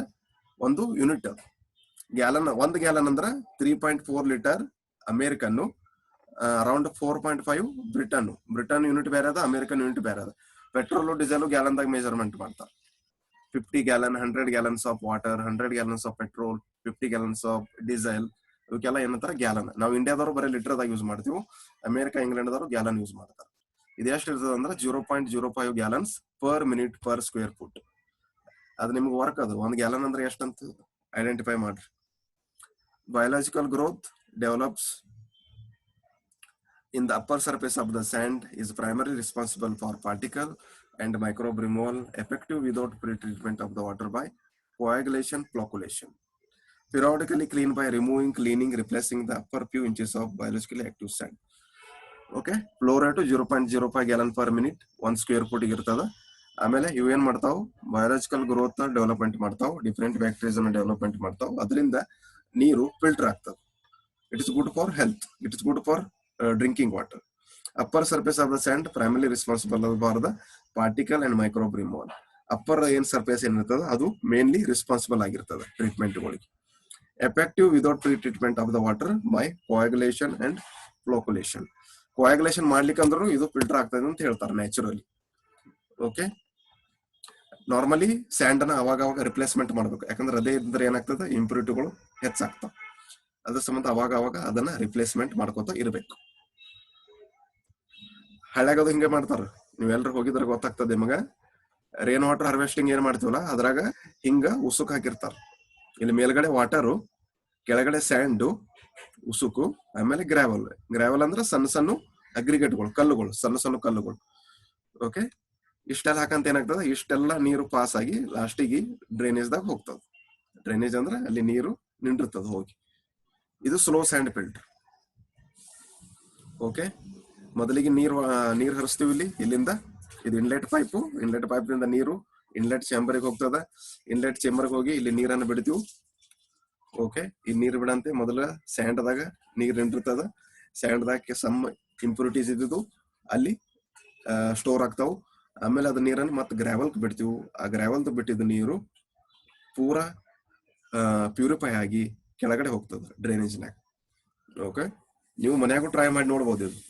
ಒಂದು ಯೂನಿಟ್. ಗ್ಯಾಲನ್, 1 ಗ್ಯಾಲನ್ ಅಂದ್ರೆ 3.4 ಲೀಟರ್ ಅಮೇರಿಕನ್ನು, ಅರೌಂಡ್ 4.5 ಬ್ರಿಟನ್ ಯೂನಿಟ್ ಬೇರೆ ಅದ, ಅಮೇರಿಕನ್ ಯೂನಿಟ್ ಬೇರೆ ಅದ. ಪೆಟ್ರೋಲ್ ಡೀಸೆಲ್ ಗ್ಯಾಲನ್ದಾಗ ಮೆಜರ್ಮೆಂಟ್ ಮಾಡ್ತಾರೆ. 50 gallon, 100 gallons of water, 100 gallons of petrol, 50 gallons of diesel, ಇವಕ್ಕೆಲ್ಲ ಏನಂತಾರೆ ಗ್ಯಾಲನ್. ನಾವು ಇಂಡಿಯಾದವರು ಬರೀ ಲೀಟರ್ದಾಗ ಯೂಸ್ ಮಾಡ್ತೀವಿ, ಅಮೇರಿಕಾ ಇಂಗ್ಲೆಂಡ್ದವರು ಗ್ಯಾಲನ್ ಯೂಸ್ ಮಾಡ್ತಾರೆ. ಇದೆಷ್ಟು ಇರ್ತದೆ ಅಂದ್ರೆ 0.05 gallons per minute per square foot. ಅದು ನಿಮ್ಗೆ ವರ್ಕ್. ಅದು 1 gallon ಅಂದ್ರೆ ಎಷ್ಟಂತ ಐಡೆಂಟಿಫೈ ಮಾಡ್ರಿ. Biological growth develops in the upper surface of the sand is primarily responsible for particle and microbe removal, effective without pre-treatment of the water by coagulation, flocculation. Periodically clean by removing, cleaning, replacing the upper few inches of biologically active sand. Okay, flow rate 0.05 gallon per minute 1 square foot ಇರ್ತದ. ಆಮೇಲೆ ಇವು ಏನ್ ಮಾಡ್ತಾವ್, biological growth development ಮಾಡ್ತಾವ್, different bacterias ಅನ್ನ development ಮಾಡ್ತಾವ್. ಅದರಿಂದ ನೀರು ಫಿಲ್ಟರ್ ಆಗ್ತದೆ. It is good for health, it is good for drinking water. Upper surface of the sand primarily responsible for the particle and microbe removal. Upper ಏನ್ surface ಏನಿರ್ತದ ಅದು mainly responsible ಆಗಿರ್ತದೆ ಟ್ರೀಟ್ಮೆಂಟ್ಗಳಿಗೆ. Effective without pre treatment of the water by coagulation and flocculation. Coagulation ಮಾಡ್ಲಿಕ್ಕೆ ಅಂದ್ರೂ ಇದು filter ಆಗ್ತದೆ ಅಂತ ಹೇಳ್ತಾರೆ ನ್ಯಾಚುರಲಿ. ಓಕೆ, ನಾರ್ಮಲಿ ಸ್ಯಾಂಡ್ ಅನ್ನ ಅವಾಗ ರಿಪ್ಲೇಸ್ಮೆಂಟ್ ಮಾಡ್ಬೇಕು, ಯಾಕಂದ್ರೆ ಅದೇ ಇದ್ರೆ ಏನಾಗ್ತದೆ ಇಂಪ್ಯೂರಿಟಿಗಳು ಹೆಚ್ಚಾಗ್ತಾವ. ಅದ್ರ ಸಂಬಂಧ ಅವಾಗ ಅದನ್ನ ರಿಪ್ಲೇಸ್ಮೆಂಟ್ ಮಾಡ್ಕೋತ ಇರ್ಬೇಕು. ಹಳ್ಳ್ಯಾಗದು ಹಿಂಗೆ ಮಾಡ್ತಾರ, ನೀವೆಲ್ರು ಹೋಗಿದ್ರೆ ಗೊತ್ತಾಗ್ತದೆ ನಿಮಗ. ರೇನ್ ವಾಟರ್ ಹಾರ್ವೆಸ್ಟಿಂಗ್ ಏನ್ ಮಾಡ್ತೀವಲ್ಲ ಅದ್ರಾಗ ಹಿಂಗ ಉಸುಕ್ ಹಾಕಿರ್ತಾರ. ಇಲ್ಲಿ ಮೇಲ್ಗಡೆ ವಾಟರು, ಕೆಳಗಡೆ ಸ್ಯಾಂಡು, ಉಸುಕು, ಆಮೇಲೆ ಗ್ರಾವೆಲ್ ಅಂದ್ರೆ ಸಣ್ಣ ಅಗ್ರಿಗೇಟ್ಗಳು, ಕಲ್ಲುಗಳು, ಸಣ್ಣ ಕಲ್ಲುಗಳು. ಓಕೆ, ಇಷ್ಟೆಲ್ಲ ಹಾಕಂತ ಏನಾಗ್ತದೆ, ಇಷ್ಟೆಲ್ಲ ನೀರು ಪಾಸ್ ಆಗಿ ಲಾಸ್ಟಿಗೆ ಡ್ರೈನೇಜ್ದಾಗ ಹೋಗ್ತದ. ಡ್ರೈನೇಜ್ ಅಂದ್ರೆ ಅಲ್ಲಿ ನೀರು ನಿಂಡಿರ್ತದ ಹೋಗಿ. ಇದು ಸ್ಲೋ ಸ್ಯಾಂಡ್ ಫಿಲ್ಟರ್. ಓಕೆ, ಮೊದಲಿಗೆ ನೀರು ಹರಿಸ್ತೀವಿ ಇಲ್ಲಿಂದ. ಇದು ಇನ್ಲೆಟ್ ಪೈಪ್ನಿಂದ ನೀರು ಇನ್ಲೆಟ್ ಚೇಂಬರ್ಗೆ ಹೋಗ್ತದ. ಇನ್ಲೆಟ್ ಚೇಂಬರ್ಗೆ ಹೋಗಿ ಇಲ್ಲಿ ನೀರನ್ನು ಬಿಡ್ತೀವಿ. ಓಕೆ, ಈ ನೀರು ಬಿಡಂತೆ ಮೊದಲ ಸ್ಯಾಂಡ್ದಾಗ ನೀರು ನಿಂಡಿರ್ತದ. ಸ್ಯಾಂಡ್ದಾಗ ಸಮ್ ಇಂಪ್ಯೂರಿಟೀಸ್ ಇದ್ದು ಅಲ್ಲಿ ಸ್ಟೋರ್ ಆಗ್ತಾವ. ಆಮೇಲೆ ಅದ ನೀರನ್ನು ಮತ್ತೆ ಗ್ರಾವೆಲ್ಗೆ ಬಿಡ್ತೀವಿ. ಆ ಗ್ರಾವೆಲ್ದು ಬಿಟ್ಟಿದ್ದು ನೀರು ಪೂರಾ ಪ್ಯೂರಿಫೈ ಆಗಿ ಕೆಳಗಡೆ ಹೋಗ್ತದ ಡ್ರೈನೇಜ್ನಾಗ. ಓಕೆ, ನೀವು ಮನ್ಯಾಗೂ ಟ್ರೈ ಮಾಡಿ ನೋಡ್ಬೋದು. ಇದು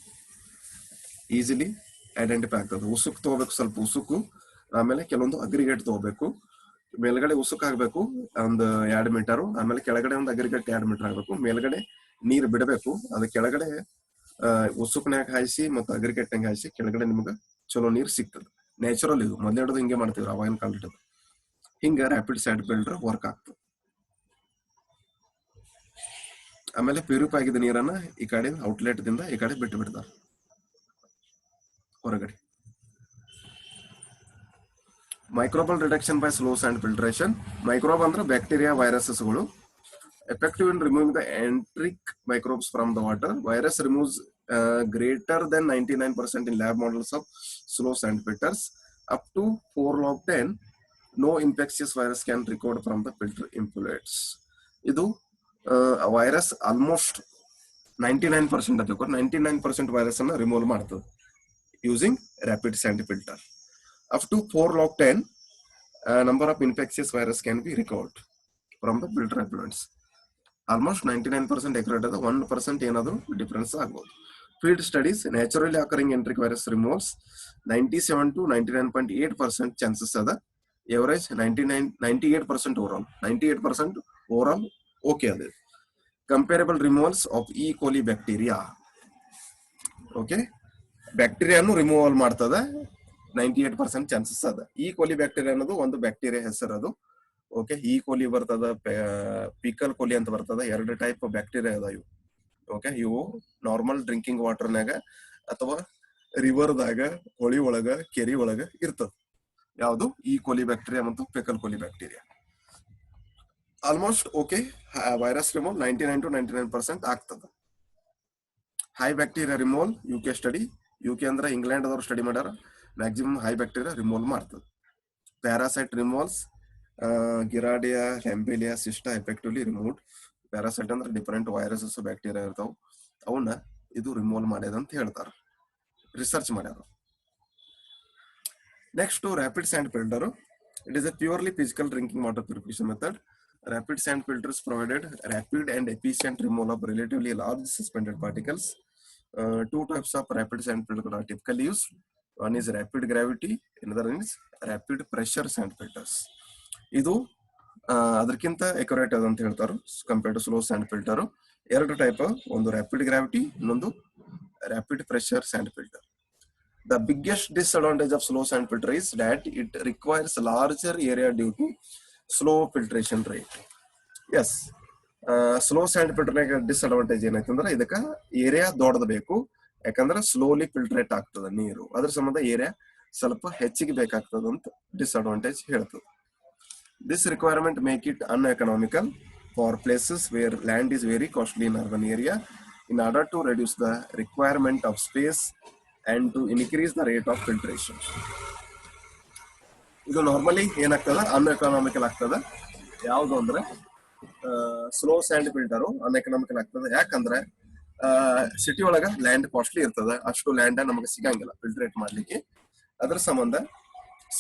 ಈಸಿಲಿ ಐಡೆಂಟಿಫೈ ಆಗ್ತದೆ. ಉಸುಕ್ ತಗೋಬೇಕು, ಸ್ವಲ್ಪ ಉಸುಕು, ಆಮೇಲೆ ಕೆಲವೊಂದು ಅಗ್ರಿಗೇಟ್ ತಗೋಬೇಕು. ಮೇಲ್ಗಡೆ ಉಸುಕ್ ಹಾಕ್ಬೇಕು ಒಂದು 2 ಮೀಟರು, ಆಮೇಲೆ ಕೆಳಗಡೆ ಒಂದು ಅಗ್ರಿಗೇಟ್ 2 ಮೀಟರ್ ಹಾಕ್ಬೇಕು. ಮೇಲ್ಗಡೆ ನೀರು ಬಿಡಬೇಕು, ಅದ ಕೆಳಗಡೆ ಉಸುಕ್ನ್ಯಾಗ ಹಾಯಿಸಿ ಮತ್ತು ಅಗ್ರಿಗೇಟ್ನಾಗ ಹಾಯಿಸಿ ಕೆಳಗಡೆ ನಿಮ್ಗೆ ಚಲೋ ನೀರು ಸಿಗ್ತದೆ. ನ್ಯಾಚುರಲ್ ಇದು. ಮೊದಲೇಡೋದು ಹಿಂಗೆ ಮಾಡ್ತೀವಿ ಅವಾಗಿನ ಕಾಲದ. ಹಿಂಗ ರ್ಯಾಪಿಡ್ ಸ್ಯಾಂಡ್ ಫಿಲ್ಟರ್ ವರ್ಕ್ ಆಗ್ತದೆ. ಆಮೇಲೆ ಪ್ಯೂರಿಫೈ ಆಗಿದ್ದ ನೀರನ್ನ ಈ ಕಡೆ ಔಟ್ಲೆಟ್ ದಿಂದ ಈ ಕಡೆ ಬಿಟ್ಟು ಬಿಡ್ತಾರೆ ಹೊರಗಡೆ. Microbial reduction by slow sand filtration. Microbe ಅಂದ್ರೆ ಬ್ಯಾಕ್ಟೀರಿಯಾ ವೈರಸಸ್ಗಳು. Effective in removing the enteric microbes from the water. Virus removes greater than 99% in lab models of slow sand filters. Up to 4 log 10, no infectious virus can record from the filter effluents. ಇದು virus almost 99% ಅದಕ್ಕೆ 99% virus ಅನ್ನ remove ಮಾಡ್ತದೆ using rapid sand filter. Up to 4 log 10 number of infectious virus can be recovered from the filter effluents. Almost 99% accurate ಅದ, 1% ಏನಾದರೂ difference ಆಗ್ಬೋದು. Field studies naturally occurring enteric virus removes 97 to 99.8% chances ಅದ. Average 98% overall 98% overall okay ಅದ. Comparable removals of E coli bacteria. Okay, ಬ್ಯಾಕ್ಟೀರಿಯಾನು removal ಮಾಡ್ತದ, 98% chances ಅದ. E coli bacteria ಅನ್ನೋದು ಒಂದು ಬ್ಯಾಕ್ಟೀರಿಯಾ ಹೆಸರು ಅದು. ಓಕೆ, ಈ ಕೋಲಿ ಬರ್ತದ, ಪಿಕಲ್ ಕೋಲಿ ಅಂತ ಬರ್ತದ. 2 ಟೈಪ್ ಬ್ಯಾಕ್ಟೀರಿಯಾ ಅದ ಇವು. ಓಕೆ, ಇವು ನಾರ್ಮಲ್ ಡ್ರಿಂಕಿಂಗ್ ವಾಟರ್ನಾಗ ಅಥವಾ ರಿವರ್ದಾಗ, ಹೊಳಿ ಒಳಗ, ಕೆರಿ ಒಳಗ ಇರ್ತದ. ಯಾವುದು? ಈ ಕೋಲಿ ಬ್ಯಾಕ್ಟೀರಿಯಾ ಮತ್ತು faecal coli bacteria. Almost okay, virus remove 99 to 99% ಆಗ್ತದ. High bacteria removal UK study. UK ಅಂದ್ರೆ ಇಂಗ್ಲೆಂಡ್ ಅದವ್ರು ಸ್ಟಡಿ ಮಾಡ್ಯಾರ. ಮ್ಯಾಕ್ಸಿಮಮ್ ಹೈ ಬ್ಯಾಕ್ಟೀರಿಯಾ ರಿಮೂವಲ್ ಮಾಡ್ತದ. Parasite removals giardia, lamblia, cysts effectively removed. Parasite ಅಂದ್ರೆ different viruses bacteria ಇರ್ತಾವ, ಅವನ್ನ ಇದು remove ಮಾಡ್ಯದ ಅಂತ ಹೇಳ್ತಾರ, ರಿಸರ್ಚ್ ಮಾಡ್ಯಾರ. Next rapid sand filter. It is a purely physical drinking water purification method. Rapid sand filters provided rapid and efficient removal of relatively large suspended particles. Two types of rapid sand filters are typically used. One is rapid gravity, another is rapid pressure sand filters. ಇದು ಅದಕ್ಕಿಂತ accurate ಅದ ಅಂತ ಹೇಳ್ತಾರೆ compared to slow sand filter. 2 type, ಒಂದು rapid gravity, ಇನ್ನೊಂದು rapid pressure sand filter. The biggest disadvantage of slow sand filter is that it requires larger area due to slow filtration rate. Yes, slow sand ಫಿಲ್ಟರ್ನಾಗ disadvantage ಏನೈತಂದ್ರೆ ಇದಕ್ಕೆ area ದೊಡ್ಡದು ಬೇಕು, ಯಾಕಂದ್ರೆ slowly filtrate ಆಗ್ತದ ನೀರು, ಅದ್ರ ಸಂಬಂಧ ಏರಿಯಾ ಸ್ವಲ್ಪ ಹೆಚ್ಚಿಗೆ ಬೇಕಾಗ್ತದ ಅಂತ ಡಿಸ್ಅಡ್ವಾಂಟೇಜ್ ಹೇಳ್ತದೆ. This requirement make it uneconomical for places where land is very costly in urban area. In order to reduce the requirement of space and to increase the rate of filtration. ಇದು normally ಏನಾಗ್ತದ, ಅನ್ಎಕನಾಮಿಕಲ್ ಆಗ್ತದ. ಯಾವುದು ಅಂದ್ರೆ slow sand filter ಅನ್ಎಕನಾಮಿಕಲ್ ಆಗ್ತದೆ. ಯಾಕಂದ್ರೆ city ಒಳಗ land costly ಇರ್ತದ, ಅಷ್ಟು ಲ್ಯಾಂಡ್ ನಮಗೆ ಸಿಗಂಗಿಲ್ಲ ಫಿಲ್ಟ್ರೇಟ್ ಮಾಡ್ಲಿಕ್ಕೆ. ಅದ್ರ ಸಂಬಂಧ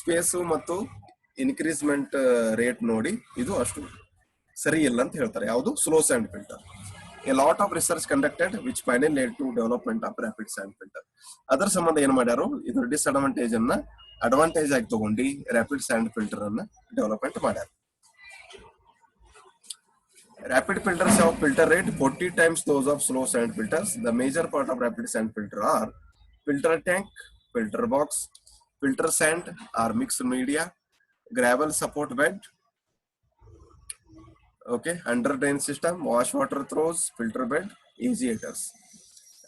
ಸ್ಪೇಸ್ ಮತ್ತು ಇನ್ಕ್ರೀಸ್ಮೆಂಟ್ ರೇಟ್ ನೋಡಿ ಇದು ಅಷ್ಟು ಸರಿ ಇಲ್ಲ ಅಂತ ಹೇಳ್ತಾರೆ. ಯಾವುದು? Slow sand filter. A lot of research conducted which finally led to development of rapid sand filter. ಅದರ ಸಂಬಂಧ ಏನ್ ಮಾಡ್ಯಾರು, ಇದ್ರ ಡಿಸ್ಅಡ್ವಾಂಟೇಜ್ ಅನ್ನ ಅಡ್ವಾಂಟೇಜ್ ಆಗಿ ತಗೊಂಡು ರ್ಯಾಪಿಡ್ ಸ್ಯಾಂಡ್ ಫಿಲ್ಟರ್ ಅನ್ನ ಡೆವಲಪ್ಮೆಂಟ್ ಮಾಡ್ಯಾರ. Rapid filters have filter rate 40 times those of slow sand filters. The major part of rapid sand filter are filter tank, filter box, filter sand or mixed media, gravel support bed, okay, under drain system, wash water throws, filter bed, agiators.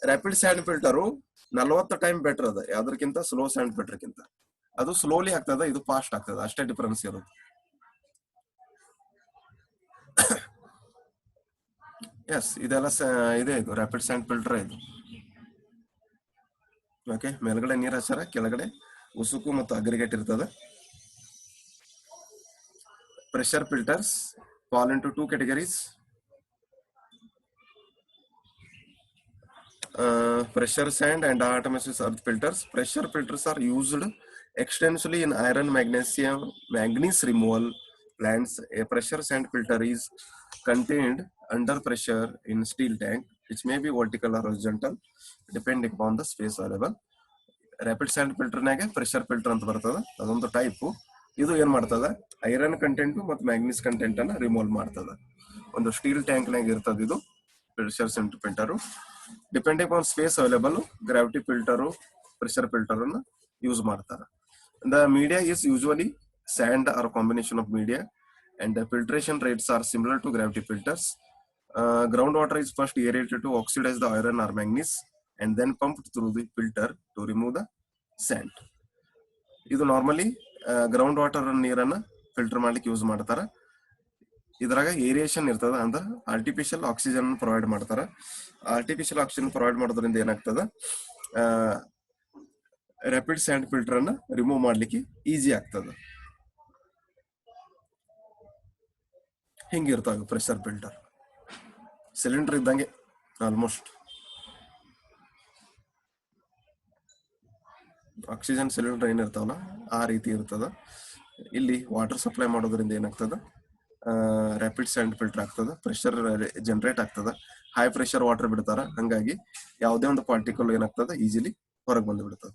Rapid sand filter 40 time better ಅದ ಯಾವ್ದಕ್ಕಿಂತ, slow and ಫಿಲ್ಟರ್ಗಿಂತ. ಅದು slowly ಆಗ್ತದ, ಇದು fast ಆಗ್ತದ, ಅಷ್ಟೇ difference ಇರುತ್ತೆ. S, ಇದೆಲ್ಲ ಇದೆ, ಇದು ರ್ಯಾಪಿಡ್ ಸ್ಯಾಂಡ್ ಫಿಲ್ಟರ್ ಇದು. ಓಕೆ, ಮೇಲ್ಗಡೆ ನೀರ್ ಹಚ್ಚಾರ, ಕೆಳಗಡೆ ಉಸುಕು ಮತ್ತು ಅಗ್ರಿಗೇಟ್ ಇರ್ತದೆ. Pressure filters fall into 2 categories. Pressure sand and diatomaceous earth filters. Pressure filters are used extensively in iron, magnesium, manganese removal plants. A pressure sand filter is contained under pressure in steel tank, which may be vertical or horizontal depending upon the space available. Rapid sand filter ನಾಗೆ pressure filter ಅಂತ ಬರ್ತದ, ಅದೊಂದು type. ಇದು ಏನ್ ಮಾಡ್ತದ, iron content ಮತ್ತು manganese content ಅನ್ನ remove ಮಾಡ್ತದ. ಒಂದು ಸ್ಟೀಲ್ ಟ್ಯಾಂಕ್ ನಾಗ ಇರ್ತದ ಇದು pressure sand filter. Depending on space available, gravity filter, pressure filter ಅನ್ನ ಯೂಸ್ ಮಾಡ್ತಾರ. The media is usually sand or combination of media, and the filtration rates are similar to gravity filters. Ground water is first aerated to oxidize the iron or manganese and then pumped through the filter to remove the sand. ಇದು normally ground water ನೀರನ್ನ filter ಮಾಡ್ಲಿಕ್ಕೆ use ಮಾಡ್ತಾರ. ಇದ್ರಾಗ aeration ಇರ್ತದ, ಅಂದ್ರೆ artificial oxygen provide ಮಾಡ್ತಾರ. Artificial oxygen provide ಮಾಡೋದ್ರಿಂದ ಏನಾಗ್ತದ, ರ್ಯಾಪಿಡ್ ಸ್ಯಾಂಡ್ ಫಿಲ್ಟರ್ ಅನ್ನ ರಿಮೂವ್ ಮಾಡ್ಲಿಕ್ಕೆ ಈಸಿ ಆಗ್ತದ. ಹಿಂಗಿರ್ತಾವ ಪ್ರೆಷರ್ ಫಿಲ್ಟರ್. ಸಿಲಿಂಡರ್ ಇದ್ದಂಗೆ ಆಲ್ಮೋಸ್ಟ್ ಆಕ್ಸಿಜನ್ ಸಿಲಿಂಡರ್ ಏನಿರ್ತಾವಲ್ಲ ಆ ರೀತಿ ಇರ್ತದ. ಇಲ್ಲಿ ವಾಟರ್ ಸಪ್ಲೈ ಮಾಡೋದ್ರಿಂದ ಏನಾಗ್ತದ, ರ್ಯಾಪಿಡ್ ಸ್ಯಾಂಡ್ ಫಿಲ್ಟರ್ ಆಗ್ತದ, ಪ್ರೆಷರ್ ಜನರೇಟ್ ಆಗ್ತದ, ಹೈ ಪ್ರೆಷರ್ ವಾಟರ್ ಬಿಡ್ತಾರ, ಹಂಗಾಗಿ ಯಾವುದೇ ಒಂದು ಪಾರ್ಟಿಕಲ್ ಏನಾಗ್ತದ ಈಸಿಲಿ ಹೊರಗೆ ಬಂದು ಬಿಡ್ತದ.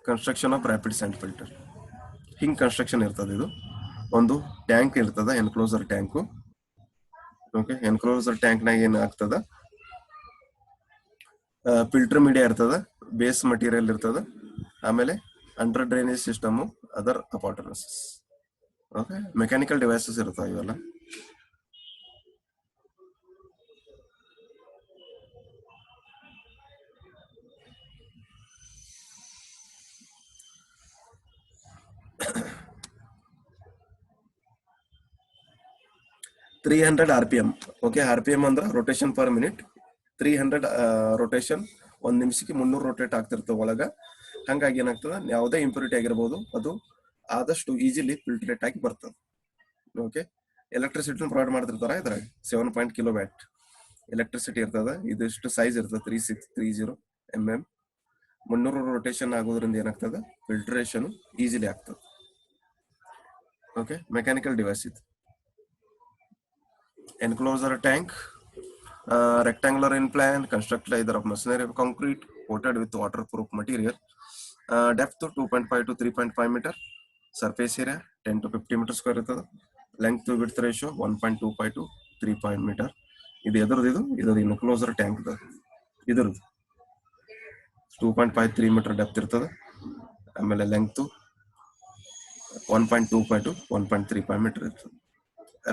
Construction of rapid sand filter ಹಿಂಗ್ ಕನ್ಸ್ಟ್ರಕ್ಷನ್ ಇರ್ತದ. ಇದು ಒಂದು ಟ್ಯಾಂಕ್ ಇರ್ತದ, enclosure tank. Okay, enclosure tank ನಾಗ ಏನಾಗ್ತದ, ಫಿಲ್ಟರ್ ಮೀಡಿಯಾ ಇರ್ತದ, ಬೇಸ್ ಮಟೀರಿಯಲ್ ಇರ್ತದ, ಆಮೇಲೆ under drainage system, other appurtenances. Okay, mechanical devices ಇರ್ತಾವ ಇವೆಲ್ಲ. $300 RPM. ಓಕೆ, RPM ಅಂದ್ರೆ ರೊಟೇಷನ್ ಪರ್ ಮಿನಿಟ್. 300 ರೊಟೇಷನ್, ಒಂದ್ ನಿಮಿಷಕ್ಕೆ 300 ರೊಟೇಟ್ ಆಗ್ತಿರ್ತವೆ ಒಳಗ. ಹಂಗಾಗಿ ಏನಾಗ್ತದ, ಯಾವುದೇ ಇಂಪ್ಯೂರಿಟಿ ಆಗಿರ್ಬೋದು ಅದು ಆದಷ್ಟು ಈಸಿಲಿ ಫಿಲ್ಟ್ರೇಟ್ ಆಗಿ ಬರ್ತದೆ. ಓಕೆ, ಎಲೆಕ್ಟ್ರಿಸಿಟಿ ಪ್ರೊವೈಡ್ ಮಾಡ್ತಿರ್ತಾರ. ಇದ್ರಾಗ 7 kW ಎಲೆಕ್ಟ್ರಿಸಿಟಿ ಇರ್ತದ. ಇದಿಷ್ಟು ಸೈಜ್ ಇರ್ತದೆ, 3630 mm. 300 ರೊಟೇಷನ್ ಆಗೋದ್ರಿಂದ ಏನಾಗ್ತದ, ಫಿಲ್ಟ್ರೇಷನ್ ಈಸಿಲಿ ಆಗ್ತದೆ. ಓಕೆ, ಮೆಕ್ಯಾನಿಕಲ್ ಡಿವೈಸ್ ಇದು. Enclosure tank, rectangular in plan, constructed either of masonry or concrete, coated with waterproof material. Depth to 2.5 to 3.5 meter. Surface area 10 to 50 meter square ಇರ್ತದ. Length to width ratio 1.25 to 3 meter. ಇದು ಎದುರದು, ಇದು enclosure tank ಇದ್ರದ್ದು 2.53 meter depth ಇರ್ತದ. ಆಮೇಲೆ length 1.25 to 1.35 meter ಇರ್ತದೆ.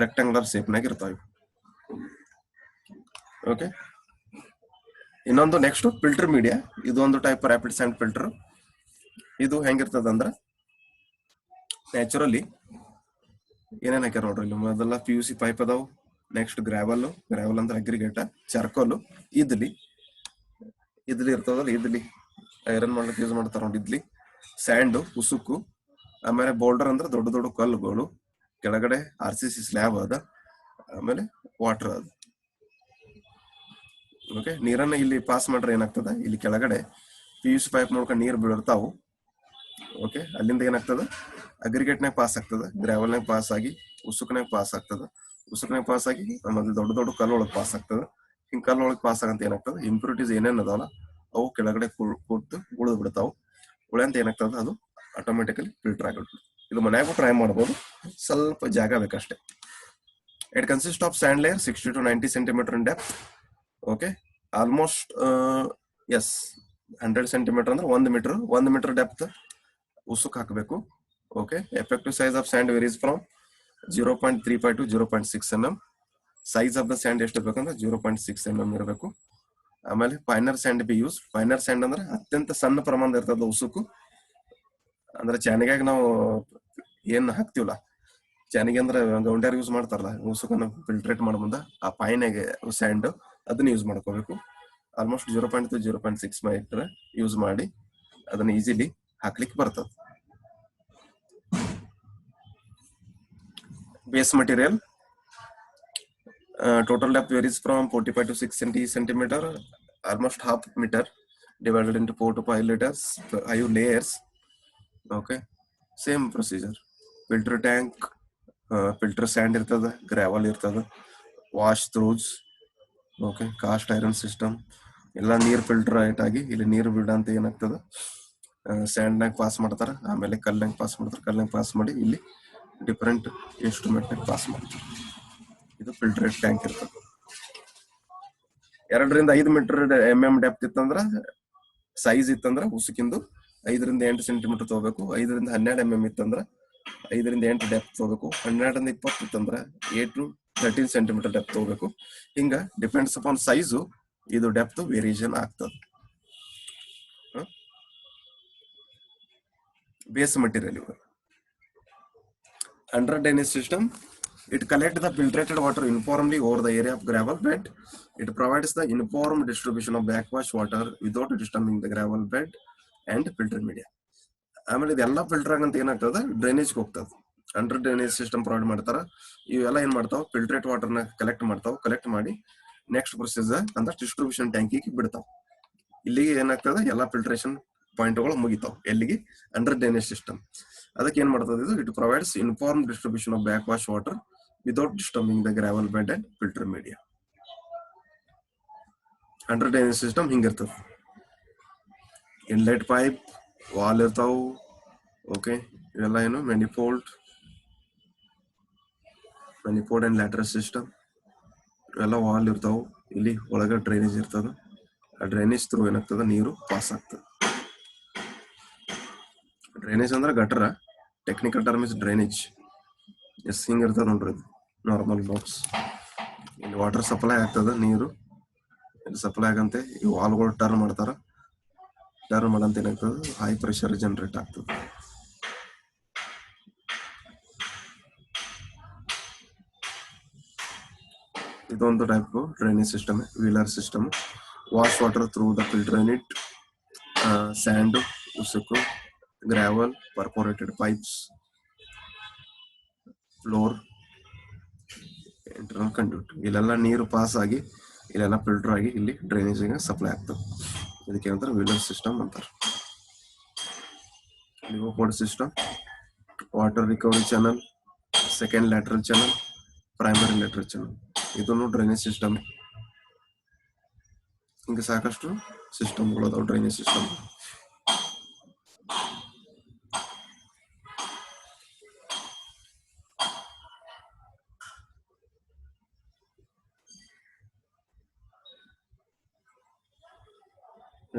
Rectangular shape ನಾಗ ಇರ್ತಾವೆ. Okay, ಇನ್ನೊಂದು ನೆಕ್ಸ್ಟ್ ಫಿಲ್ಟರ್ ಮೀಡಿಯಾ. ಇದು ಒಂದು ಟೈಪ್ ರ್ಯಾಪಿಡ್ ಸ್ಯಾಂಡ್ ಫಿಲ್ಟರ್. ಇದು ಹೆಂಗಿರ್ತದ ಅಂದ್ರ, ನ್ಯಾಚುರಲಿ ಏನೇನ್ ಹಾಕ್ಯಾರ ನೋಡ್ರಿ ಇಲ್ಲಿ. ಮೊದಲ PUC ಪೈಪ್ ಅದಾವು, ನೆಕ್ಸ್ಟ್ ಗ್ರಾವಲ್ ಅಂದ್ರೆ ಅಗ್ರಿಗೇಟ, ಚಾರ್ಕೋಲ್, ಇದ್ಲಿ ಇರ್ತದಲ್ಲ, ಇದ್ಲಿ ಐರನ್ ಮಾಡ್ಲಿಕ್ಕೆ ಯೂಸ್ ಮಾಡ್ತಾರ ನೋಡಿ, ಇದ್ಲಿ, ಸ್ಯಾಂಡ್, ಉಸುಕು, ಆಮೇಲೆ ಬೋಲ್ಡರ್ ಅಂದ್ರೆ ದೊಡ್ಡ ದೊಡ್ಡ ಕಲ್ಲುಗಳು, ಕೆಳಗಡೆ RCC ಸ್ಲ್ಯಾಬ್ ಅದ, ಆಮೇಲೆ ವಾಟರ್ ಅದ. ಓಕೆ, ನೀರನ್ನ ಇಲ್ಲಿ ಪಾಸ್ ಮಾಡ್ರೆ ಏನಾಗ್ತದ, ಇಲ್ಲಿ ಕೆಳಗಡೆ PUC ಪೈಪ್ ಮೂಲಕ ನೀರು ಬೀಳ್ತಾವು. ಓಕೆ, ಅಲ್ಲಿಂದ ಏನಾಗ್ತದ, ಅಗ್ರಿಗೇಟ್ನಾಗ ಪಾಸ್ ಆಗ್ತದ, ಗ್ರಾವಲ್ನಾಗ ಪಾಸ್ ಆಗಿ ಉಸುಕ್ನಾಗ ಪಾಸ್ ಆಗ್ತದ, ಉಸುಕ್ನಾಗ ಪಾಸ್ ಆಗಿ ಆಮೇಲೆ ದೊಡ್ಡ ದೊಡ್ಡ ಕಲ್ಲೊಳಗೆ ಪಾಸ್ ಆಗ್ತದ. ಹಿಂಗ್ ಕಲ್ಲೊಳಗೆ ಪಾಸ್ ಆಗಂತ ಏನಾಗ್ತದ, ಇಂಪ್ಯೂರಿಟೀಸ್ ಏನೇನ್ ಅದಾವಲ್ಲ ಅವು ಕೆಳಗಡೆ ಕೂತು ಉಳಿದು ಬಿಡ್ತಾವು. ಉಳಿಯಂತ ಏನಾಗ್ತದ, ಅದು ಆಟೋಮೆಟಿಕಲಿ ಫಿಲ್ಟರ್ ಆಗಿಬಿಡ್ತದೆ. ಇದು ಮನ್ಯಾಗೂ ಟ್ರೈ ಮಾಡ್ಬೋದು, ಸ್ವಲ್ಪ ಜಾಗ ಬೇಕಷ್ಟೇ. It consist of sand layer 60 to 90 centimeter in depth. Okay, almost 100 centimeter ಅಂದ್ರೆ 1 ಮೀಟರ್ ಡೆಪ್ತ್ ಉಸುಕ್ ಹಾಕಬೇಕು. Okay, effective size of sand varies from 0.35 to 0.6 mm. Size of the sand ಎಷ್ಟು ಇರ್ಬೇಕಂದ್ರೆ 0.6 mm ಇರಬೇಕು. ಆಮೇಲೆ finer sand be use. Finer sand ಅಂದ್ರೆ ಅತ್ಯಂತ ಸಣ್ಣ ಪ್ರಮಾಣದ ಇರ್ತದ ಉಸುಕು. ಅಂದ್ರೆ ಚಾನಿಗ್ಯಾಗ ನಾವು ಏನ್ ಹಾಕ್ತಿವಲ್ಲ, ಚಾನಿಗೆ ಅಂದ್ರೆ ಗೌಂಡ್ಯಾರ ಯೂಸ್ ಮಾಡ್ತಾರಲ್ಲ, ಉಸುಕನ್ನ ಫಿಲ್ಟ್ರೇಟ್ ಮಾಡೋ ಮುಂದ ಆ ಪಾಯಿನಾಗೆ ಸ್ಯಾಂಡ್ ಅದನ್ನ ಯೂಸ್ ಮಾಡ್ಕೋಬೇಕು. ಆಲ್ಮೋಸ್ಟ್ 0.2 to 0.6 ಮೀಟರ್ ಯೂಸ್ ಮಾಡಿ ಅದನ್ನ ಈಸಿಲಿ ಹಾಕ್ಲಿಕ್ಕೆ ಬರ್ತದೆ. Base material total depth varies from 45 to 60 centimeter, almost half meter, divided into 4 to 5 layers. Okay, same procedure. Filter tank, filter sand ಇರ್ತದ, ಗ್ರಾವಲ್ ಇರ್ತದ, wash troughs, okay, cast iron system ಎಲ್ಲ ನೀರ್ filter ಆಗಿ ಇಲ್ಲಿ ನೀರು ಬಿಡಂತ ಏನಾಗ್ತದ, ಸ್ಯಾಂಡ್ನಾಗ ಪಾಸ್ ಮಾಡ್ತಾರ, ಆಮೇಲೆ ಕಲ್ನಾಗ ಪಾಸ್ ಮಾಡ್ತಾರ, ಕಲ್ನಾಗ ಪಾಸ್ ಮಾಡಿ ಇಲ್ಲಿ ಡಿಫರೆಂಟ್ ಇನ್ಸ್ಟ್ರೂಮೆಂಟ್ ನಾಗ ಪಾಸ್ ಮಾಡ್ತಾರೆ. ಇದು ಫಿಲ್ಟರೇಟ್ ಟ್ಯಾಂಕ್ ಇರ್ತದೆ. 2 ರಿಂದ 5 ಮೀಟರ್ mm ಡೆಪ್ತ್ ಇತ್ತಂದ್ರ, ಸೈಜ್ ಇತ್ತಂದ್ರ ಉಸುಕಿಂದು 5 ರಿಂದ 8 ಸೆಂಟಿಮೀಟರ್ ತಗೋಬೇಕು. 5 ರಿಂದ 12 mm ಇತ್ತಂದ್ರ 5 ರಿಂದ 8 ಡೆಪ್ತ್ ತಗೋಬೇಕು. 12 ರಿಂದ 20 ಇತ್ತಂದ್ರ 8 to 13 ಸೆಂಟಿಮೀಟರ್ ಡೆಪ್ತ್ ಹೋಗ್ಬೇಕು. ಹಿಂಗ ಡಿಪೆಂಡ್ಸ್ ಅಪಾನ್ ಸೈಜು ಇದು ಡೆಪ್ತ್ ವೇರಿಯೇಷನ್ ಆಗ್ತದೆ. ಬೇಸ್ ಮಟೀರಿಯಲ್ ಇವು. Under drainage system, it collects the filtrated water uniformly over the area of gravel bed. It provides the uniform distribution of backwash water without disturbing the gravel bed and filter media. ಆಮೇಲೆ ಇದೆಲ್ಲ filter ಆಗಂತ ಏನಾಗ್ತದೆ, drainage ಹೋಗ್ತದೆ. Under drainage system provide ಮಾಡ್ತಾರ. ಇವೆಲ್ಲ ಏನ್ ಮಾಡ್ತಾವ, filtrate ವಾಟರ್ನ collect ಮಾಡ್ತಾವ. ಕಲೆಕ್ಟ್ ಮಾಡಿ ನೆಕ್ಸ್ಟ್ ಪ್ರೊಸೀಜರ್ ಅಂದ್ರೆ ಡಿಸ್ಟ್ರಿಬ್ಯೂಷನ್ ಟ್ಯಾಂಕಿಗೆ ಬಿಡ್ತಾವ. ಇಲ್ಲಿಗೆ ಏನಾಗ್ತದೆ, ಎಲ್ಲ ಫಿಲ್ಟ್ರೇಷನ್ ಪಾಯಿಂಟ್ಗಳು ಮುಗಿತಾವ. ಎಲ್ಲಿಗೆ? Under drainage system. ಅದಕ್ಕೆ ಏನ್ ಮಾಡ್ತದೆ ಇದು, it provides uniform distribution of back wash water without disturbing the gravel bed and filter media. Under drainage system ಹಿಂಗಿರ್ತದೆ. ಇನ್ಲೆಟ್ ಪೈಪ್, ವಾಲ್ ಇರ್ತಾವು. ಓಕೆ, ಇವೆಲ್ಲ ಏನು ಮ್ಯಾನಿಫೋಲ್ಡ್ ಅಂಡ್ ಲ್ಯಾಟರಲ್ ಸಿಸ್ಟಮ್. ಇವೆಲ್ಲ ವಾಲ್ ಇರ್ತಾವು. ಇಲ್ಲಿ ಒಳಗೆ ಡ್ರೈನೇಜ್ ಇರ್ತದೆ. ಆ ಡ್ರೈನೇಜ್ ಥ್ರೂ ಏನಾಗ್ತದೆ, ನೀರು ಪಾಸ್ ಆಗ್ತದೆ. ಡ್ರೈನೇಜ್ ಅಂದ್ರೆ ಗಟರ, technical term is drainage. Yes ಹಿಂಗೆ ಇರ್ತದೆ ನೋಡ್ರಿ, ನಾರ್ಮಲ್ ಬಾಕ್ಸ್. ಇಲ್ಲಿ ವಾಟರ್ ಸಪ್ಲೈ ಆಗ್ತದೆ, ನೀರು ಇಲ್ಲಿ ಸಪ್ಲೈ ಆಗಂತೆ ಈ ವಾಲ್ಗಳು ಟರ್ನ್ ಮಾಡ್ತಾರ. ಟರ್ನ್ ಮಾಡಂತ ಏನಾಗ್ತದೆ, ಹೈ ಪ್ರೆಷರ್ ಜನರೇಟ್ ಆಗ್ತದೆ. ಇದೊಂದು type drainage system, Wheeler system. Wash water through the filter unit, sand, ಉಸುಕು, gravel, perforated pipes, floor, internal conduit. ಇಲ್ಲೆಲ್ಲ ನೀರು ಪಾಸ್ ಆಗಿ ಇಲ್ಲೆಲ್ಲ ಫಿಲ್ಟರ್ ಆಗಿ ಇಲ್ಲಿ ಡ್ರೈನೇಜಿಗೆ ಸಪ್ಲೈ ಆಗ್ತದೆ. ಇದಕ್ಕೆ ಏನಂತಾರೆ, ವೀಲರ್ ಸಿಸ್ಟಮ್ ಅಂತಾರೆ. Leopold system, water recovery channel, second lateral channel, primary lateral channel. ಇದನ್ನು ಡ್ರೈನೇಜ್ ಸಿಸ್ಟಮ್. ಹಿಂಗೆ ಸಾಕಷ್ಟು ಸಿಸ್ಟಮ್ಗಳು ಅದಾವ ಡ್ರೈನೇಜ್ ಸಿಸ್ಟಮ್.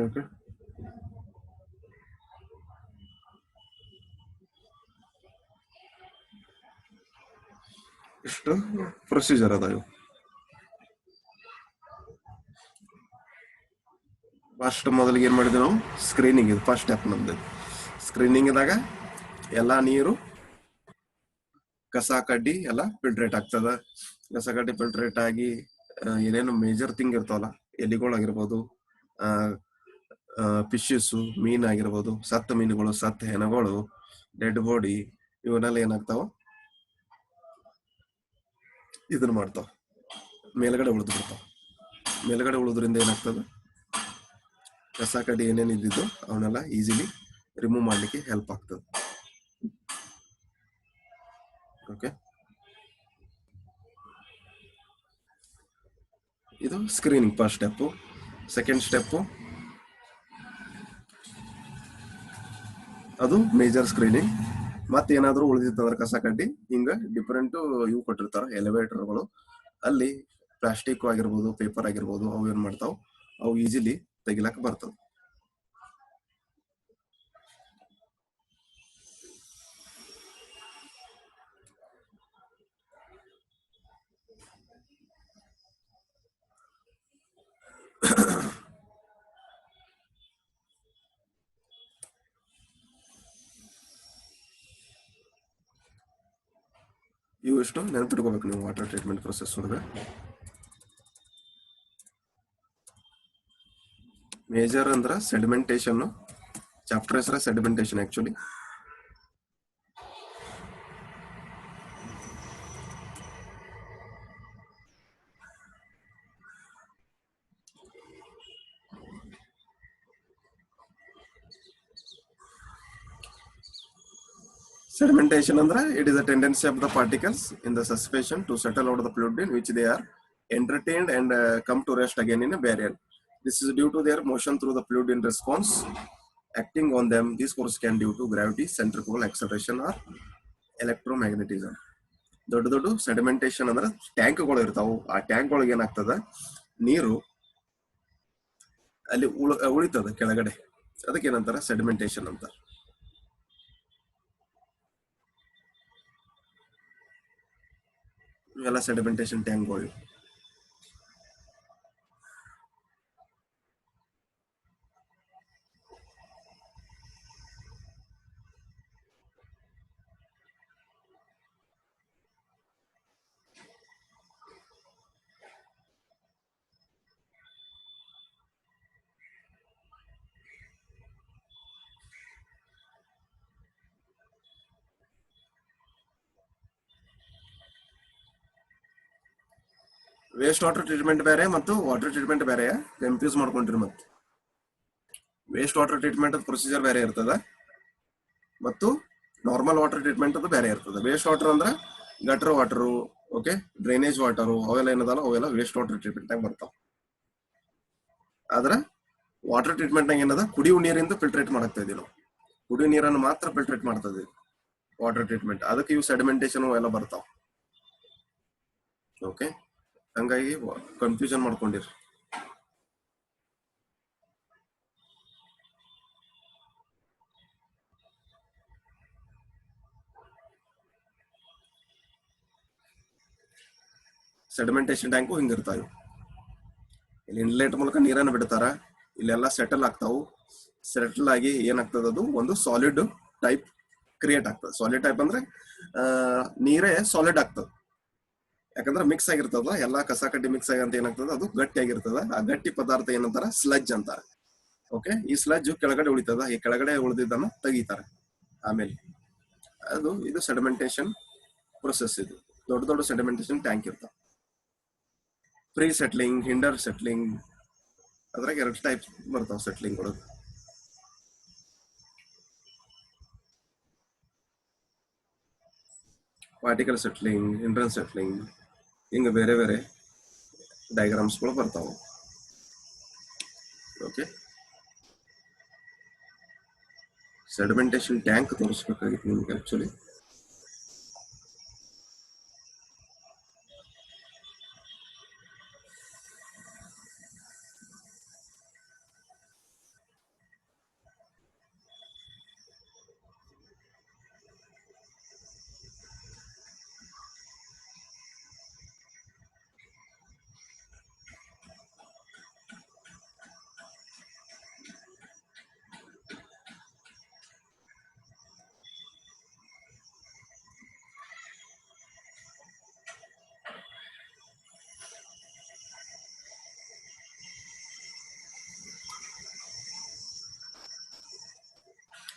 ಓಕೆ, ಇಷ್ಟು ಪ್ರೊಸೀಜರ್ ಅದ ಇವು. ಫಸ್ಟ್ ಮೊದಲಿಗೆ ಏನ್ ಮಾಡಿದ್ವಿ ನಾವು, ಸ್ಕ್ರೀನಿಂಗ್. ಇದು ಫಸ್ಟ್ ಸ್ಟೆಪ್ ನಮ್ದು. ಸ್ಕ್ರೀನಿಂಗ್ದಾಗ ಎಲ್ಲಾ ನೀರು ಕಸ ಕಡ್ಡಿ ಎಲ್ಲ ಫಿಲ್ಟ್ರೇಟ್ ಆಗ್ತದ. ಕಸ ಕಡ್ಡಿ ಫಿಲ್ಟ್ರೇಟ್ ಆಗಿ ಏನೇನು ಮೇಜರ್ ಥಿಂಗ್ ಇರ್ತಾವಲ್ಲ, ಎಲಿಗಳಾಗಿರ್ಬೋದು, ಫಿಶಸ್, ಮೀನ್ ಆಗಿರ್ಬೋದು, ಸತ್ತ ಮೀನುಗಳು, ಸತ್ತ ಹೆಣಗಳು, ಡೆಡ್ ಬಾಡಿ, ಇವನ್ನೆಲ್ಲ ಏನಾಗ್ತಾವ, ಇದನ್ನ ಮಾಡ್ತಾವ, ಮೇಲ್ಗಡೆ ಉಳಿದು ಬಿಡ್ತಾವ. ಮೇಲ್ಗಡೆ ಉಳಿದ್ರಿಂದ ಏನಾಗ್ತದೆ, ಕಸ ಕಡ್ಡಿ ಏನೇನು ಇದ್ದಿದ್ದು ಅವನ್ನೆಲ್ಲ ಈಸಿಲಿ ರಿಮೂವ್ ಮಾಡ್ಲಿಕ್ಕೆ ಹೆಲ್ಪ್ ಆಗ್ತದೆ. ಓಕೆ, ಇದು screening first step. Second step ಅದು ಮೇಜರ್ ಸ್ಕ್ರೀನಿಂಗ್. ಮತ್ತೇನಾದ್ರೂ ಉಳಿದಿತ್ತಂದ್ರೆ ಕಸ ಕಡ್ಡಿ, ಹಿಂಗ ಡಿಫರೆಂಟ್ ಇವು ಕೊಟ್ಟಿರ್ತಾರ ಎಲಿವೇಟರ್ಗಳು. ಅಲ್ಲಿ ಪ್ಲಾಸ್ಟಿಕ್ ಆಗಿರ್ಬೋದು, ಪೇಪರ್ ಆಗಿರ್ಬೋದು, ಅವು ಏನ್ ಮಾಡ್ತಾವ, ಅವು ಈಸಿಲಿ ತೆಗಿಲಕ್ ಬರ್ತವೆ. ಇವು ಎಷ್ಟು ನೆನಪಿಟ್ಕೋಬೇಕು ನೀವು ವಾಟರ್ ಟ್ರೀಟ್ಮೆಂಟ್ ಪ್ರೊಸೆಸ್ ಒಳಗೆ. ಮೇಜರ್ ಅಂದ್ರ ಸೆಡಿಮೆಂಟೇಶನ್. ಚಾಪ್ಟರ್ ಹೆಸರ ಸೆಡಿಮೆಂಟೇಶನ್ actually. Sedimentation andra, it is a tendency of the particles in the suspension to settle out of the fluid in which they are entertained and come to rest again in a barrier. This is due to their motion through the fluid in response acting on them. This force can due to gravity, centrifugal acceleration or electromagnetism. ದೊಡ್ಡ ದೊಡ್ಡ ಸೆಡಿಮೆಂಟೇಶನ್ ಅಂದ್ರೆ ಟ್ಯಾಂಕ್ಗಳು ಇರ್ತಾವು. ಆ tank ಒಳಗೆ ಏನಾಗ್ತದ, ನೀರು ಅಲ್ಲಿ ಉಳಿತದ ಕೆಳಗಡೆ. ಅದಕ್ಕೆ ಏನಂತಾರ, ಸೆಡಿಮೆಂಟೇಶನ್ ಅಂತ. ಇವೆಲ್ಲ ಸೆಡಿಮೆಂಟೇಶನ್ ಟ್ಯಾಂಕ್ಗಳು. ವೇಸ್ಟ್ ವಾಟರ್ ಟ್ರೀಟ್ಮೆಂಟ್ ಬೇರೆ ಮತ್ತು ವಾಟರ್ ಟ್ರೀಟ್ಮೆಂಟ್ ಬೇರೆ, ಕನ್ಫ್ಯೂಸ್ ಮಾಡ್ಕೊಂಡ್ರಿ. ಮತ್ತೆ ವೇಸ್ಟ್ ವಾಟರ್ ಟ್ರೀಟ್ಮೆಂಟ್ ಪ್ರೊಸೀಜರ್ ಬೇರೆ ಇರ್ತದ ಮತ್ತು ನಾರ್ಮಲ್ ವಾಟರ್ ಟ್ರೀಟ್ಮೆಂಟ್ ಅದು ಬೇರೆ ಇರ್ತದೆ. ವೇಸ್ಟ್ ವಾಟರ್ ಅಂದ್ರೆ gutter water, okay, drainage water, ಅವೆಲ್ಲ ಏನದಲ್ಲ ಅವೆಲ್ಲ ವೇಸ್ಟ್ ವಾಟರ್ ಟ್ರೀಟ್ಮೆಂಟ್ ಆಗಿ ಬರ್ತಾವ. ಆದ್ರೆ ವಾಟರ್ ಟ್ರೀಟ್ಮೆಂಟ್ ನಾಗ ಏನದ, ಕುಡಿಯುವ ನೀರಿಂದ ಫಿಲ್ಟ್ರೇಟ್ ಮಾಡಕ್ತಾ ಇದೀವಿ ನಾವು. ಕುಡಿಯುವ ನೀರನ್ನು ಮಾತ್ರ ಫಿಲ್ಟ್ರೇಟ್ ಮಾಡ್ತಾ ಇದೀವಿ ವಾಟರ್ ಟ್ರೀಟ್ಮೆಂಟ್. ಅದಕ್ಕೆ ಇವು ಸೆಡಿಮೆಂಟೇಶನ್ ಎಲ್ಲ ಬರ್ತಾವ. ಓಕೆ, ಹಂಗಾಗಿ ಕನ್ಫ್ಯೂಷನ್ ಮಾಡ್ಕೊಂಡಿರಿ. ಸೆಡಿಮೆಂಟೇಶನ್ ಟ್ಯಾಂಕು ಹಿಂಗಿರ್ತಾವೆ. ಇಲ್ಲಿ ಇನ್ಲೆಟ್ ಮೂಲಕ ನೀರನ್ನು ಬಿಡ್ತಾರ, ಇಲ್ಲೆಲ್ಲ ಸೆಟಲ್ ಆಗ್ತಾವು. ಸೆಟಲ್ ಆಗಿ ಏನಾಗ್ತದ, ಅದು ಒಂದು ಸಾಲಿಡ್ ಟೈಪ್ ಕ್ರಿಯೇಟ್ ಆಗ್ತದೆ. ಸಾಲಿಡ್ ಟೈಪ್ ಅಂದ್ರೆ ನೀರೇ ಸಾಲಿಡ್ ಆಗ್ತದೆ. ಯಾಕಂದ್ರೆ ಮಿಕ್ಸ್ ಆಗಿರ್ತದ, ಎಲ್ಲಾ ಕಸ ಕಡ್ಡಿ ಮಿಕ್ಸ್ ಆಗಿ ಅಂತ ಏನಾಗ್ತದ, ಅದು ಗಟ್ಟಿ ಆಗಿರ್ತದ. ಆ ಗಟ್ಟಿ ಪದಾರ್ಥ ಏನಂತಾರ, ಸ್ಲಜ್ ಅಂತಾರ. ಓಕೆ, ಈ ಸ್ಲಜ್ ಕೆಳಗಡೆ ಉಳಿತದ, ಈ ಕೆಳಗಡೆ ಉಳಿದಿದ್ದನ್ನ ತೆಗಿತಾರೆ ಆಮೇಲೆ. ಇದು ಸೆಡಿಮೆಂಟೇಶನ್ ಪ್ರೊಸೆಸ್. ಇದು ದೊಡ್ಡ ದೊಡ್ಡ ಸೆಡಿಮೆಂಟೇಶನ್ ಟ್ಯಾಂಕ್ ಇರ್ತಾವ. ಪ್ರೀ ಸೆಟ್ಲಿಂಗ್, ಹಿಂಡರ್ ಸೆಟ್ಲಿಂಗ್, ಅದ್ರಾಗ 2 ಟೈಪ್ ಬರ್ತಾವ ಸೆಟ್ಲಿಂಗ್ಗಳು. ಪಾರ್ಟಿಕಲ್ ಸೆಟ್ಲಿಂಗ್, ಹಿಂಡ್ರನ್ ಸೆಟ್ಲಿಂಗ್, ಹಿಂಗ ಬೇರೆ ಬೇರೆ ಡಯಾಗ್ರಾಮ್ಸ್ಗಳು ಬರ್ತಾವ. ಓಕೆ, ಸೆಡಿಮೆಂಟೇಶನ್ ಟ್ಯಾಂಕ್ ತೋರಿಸ್ಬೇಕಾಗಿತ್ತು ನಿಮ್ಗೆ ಆಕ್ಚುಲಿ.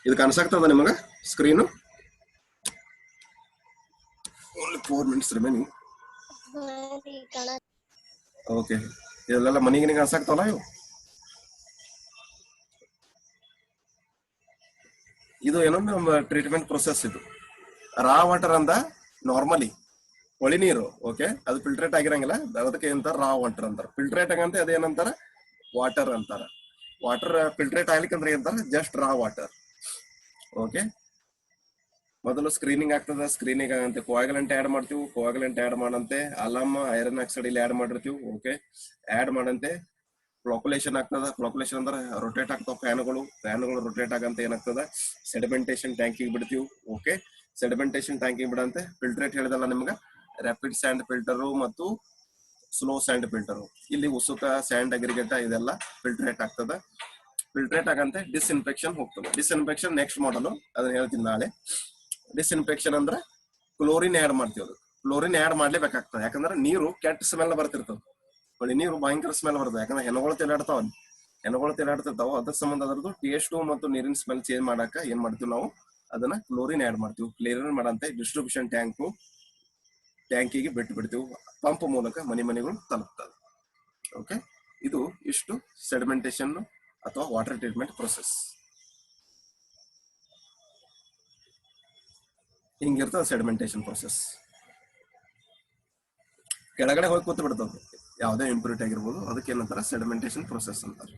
ಇದು ಕಾಣಿಸಾಗ್ತದ ನಿಮಗ screen? Only 4 minutes remaining. Okay, ಇದೆಲ್ಲ ಮನಿಗೆ ಕಾಣಿಸಾಗ್ತಾವಲ್ಲ ಇವು. ಇದು ಏನೋ ನಮ್ಮ ಟ್ರೀಟ್ಮೆಂಟ್ ಪ್ರೊಸೆಸ್. ಇದು ರಾ ವಾಟರ್ ಅಂದ ನಾರ್ಮಲಿ ಒಳಿ ನೀರು, ಓಕೆ, ಅದು ಫಿಲ್ಟ್ರೇಟ್ ಆಗಿರಂಗಿಲ್ಲ, ಅದಕ್ಕೆ ಏನಂತಾರ ರಾ ವಾಟರ್ ಅಂತಾರ. ಫಿಲ್ಟ್ರೇಟ್ ಆಗಂತ ಅದೇನಂತಾರ, ವಾಟರ್ ಅಂತಾರ. ವಾಟರ್ ಫಿಲ್ಟ್ರೇಟ್ ಆಗ್ಲಿಕ್ಕೆ ಅಂದ್ರೆ ಏನಂತಾರ, ಜಸ್ಟ್ ರಾ ವಾಟರ್. ಓಕೆ, ಮೊದಲು ಸ್ಕ್ರೀನಿಂಗ್ ಆಗ್ತದ. ಸ್ಕ್ರೀನಿಂಗ್ ಆಗಂತೆ ಕೋಯಾಗಲೆಂಟ್ ಆಡ್ ಮಾಡ್ತೀವಿ. ಕೋಯಾಗಲೆಂಟ್ ಆಡ್ ಮಾಡಂತೆ ಅಲಮ್, ಐರನ್ ಆಕ್ಸೈಡ್ ಇಲ್ಲಿ ಆಡ್ ಮಾಡಿರ್ತೀವಿ. ಓಕೆ, ಆಡ್ ಮಾಡಂತೆ ಫ್ಲೋಕುಲೇಷನ್ ಆಗ್ತದ. ಫ್ಲೋಕುಲೇಷನ್ ಅಂದ್ರೆ ರೊಟೇಟ್ ಆಗ್ತಾವ ಫ್ಯಾನ್ಗಳು ರೊಟೇಟ್ ಆಗಂತ ಏನಾಗ್ತದ, ಸೆಡಿಮೆಂಟೇಶನ್ ಟ್ಯಾಂಕಿಗೆ ಬಿಡ್ತೀವಿ. ಓಕೆ, ಸೆಡಿಮೆಂಟೇಶನ್ ಟ್ಯಾಂಕಿಗೆ ಬಿಡಂತೆ ಫಿಲ್ಟ್ರೇಟ್ ಹೇಳಿದಲ್ಲ ನಿಮ್ಗೆ, ರ್ಯಾಪಿಡ್ ಸ್ಯಾಂಡ್ ಫಿಲ್ಟರು ಮತ್ತು ಸ್ಲೋ ಸ್ಯಾಂಡ್ ಫಿಲ್ಟರು. ಇಲ್ಲಿ ಉಸುಕ, ಸ್ಯಾಂಡ್, ಅಗ್ರಿಗೇಟ ಇದೆಲ್ಲ ಫಿಲ್ಟ್ರೇಟ್ ಆಗ್ತದ. ಫಿಲ್ಟ್ರೇಟ್ ಆಗಂತೆ ಡಿಸ್ಇನ್ಫೆಕ್ಷನ್ ಹೋಗ್ತದೆ. ಡಿಸ್ಇನ್ಫೆಕ್ಷನ್ ನೆಕ್ಸ್ಟ್ ಮಾಡಲು, ಅದನ್ನ ಹೇಳ್ತೀನಿ ನಾಳೆ. ಡಿಸ್ಇನ್ಫೆಕ್ಷನ್ ಅಂದ್ರೆ ಕ್ಲೋರಿನ್ ಆಡ್ ಮಾಡ್ತೀವಿ. ಅದು ಕ್ಲೋರಿನ್ ಆಡ್ ಮಾಡ್ಲೇಬೇಕಾಗ್ತದೆ, ಯಾಕಂದ್ರೆ ನೀರು ಕೆಟ್ಟ ಸ್ಮೆಲ್ ಬರ್ತಿರ್ತದೆ. ಹೊಳಿ ನೀರು ಭಯಂಕರ ಸ್ಮೆಲ್ ಬರ್ತದೆ, ಯಾಕಂದ್ರೆ ಹೆಣಗಳು ತಿರುಗಾಡ್ತಾವ. ಹೆಣಗಳು ತಿರುಗಾಡ್ತಿರ್ತಾವ, ಅದ್ರ ಸಂಬಂಧ ಅದರದ್ದು ಟೇಸ್ಟ್ ಮತ್ತು ನೀರಿನ ಸ್ಮೆಲ್ ಚೇಂಜ್ ಮಾಡಾಕ ಏನ್ ಮಾಡ್ತೀವಿ ನಾವು, ಅದನ್ನ ಕ್ಲೋರಿನ್ ಆಡ್ ಮಾಡ್ತೀವಿ. ಕ್ಲೋರಿನ್ ಮಾಡಂತೆ ಡಿಸ್ಟ್ರಿಬ್ಯೂಷನ್ ಟ್ಯಾಂಕಿಗೆ ಬಿಟ್ಟು ಬಿಡ್ತೀವಿ. ಪಂಪ್ ಮೂಲಕ ಮನೆಗಳು ತಲುಪ್ತದೆ. ಓಕೆ, ಇದು ಇಷ್ಟು ಸೆಡಿಮೆಂಟೇಶನ್ ಅಥವಾ ವಾಟರ್ ಟ್ರೀಟ್ಮೆಂಟ್ ಪ್ರೊಸೆಸ್. ಹಿಂಗಿರ್ತದೆ ಸೆಡಿಮೆಂಟೇಶನ್ ಪ್ರೊಸೆಸ್. ಕೆಳಗಡೆ ಹೋಗಿ ಕೂತು ಬಿಡ್ತದೆ ಯಾವುದೇ ಇಂಪ್ಯೂರಿಟಿ ಆಗಿರ್ಬೋದು, ಅದಕ್ಕೆ ಏನಂತಾರ, ಸೆಡಿಮೆಂಟೇಶನ್ ಪ್ರೊಸೆಸ್ ಅಂತಾರೆ.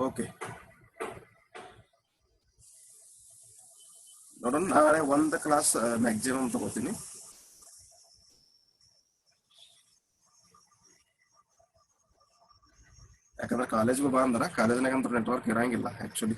ಓಕೆ, ನೋಡೋಣ, ನಾಳೆ ಒಂದು ಕ್ಲಾಸ್ ಮ್ಯಾಕ್ಸಿಮಮ್ ತಗೋತೀನಿ. ಯಾಕಂದ್ರೆ ಕಾಲೇಜ್ಗೂ ಬಾ ಅಂದ್ರೆ ಕಾಲೇಜ್ನಾಗ ಅಂತ ನೆಟ್ವರ್ಕ್ ಇರಂಗಿಲ್ಲ ಆಕ್ಚುಲಿ.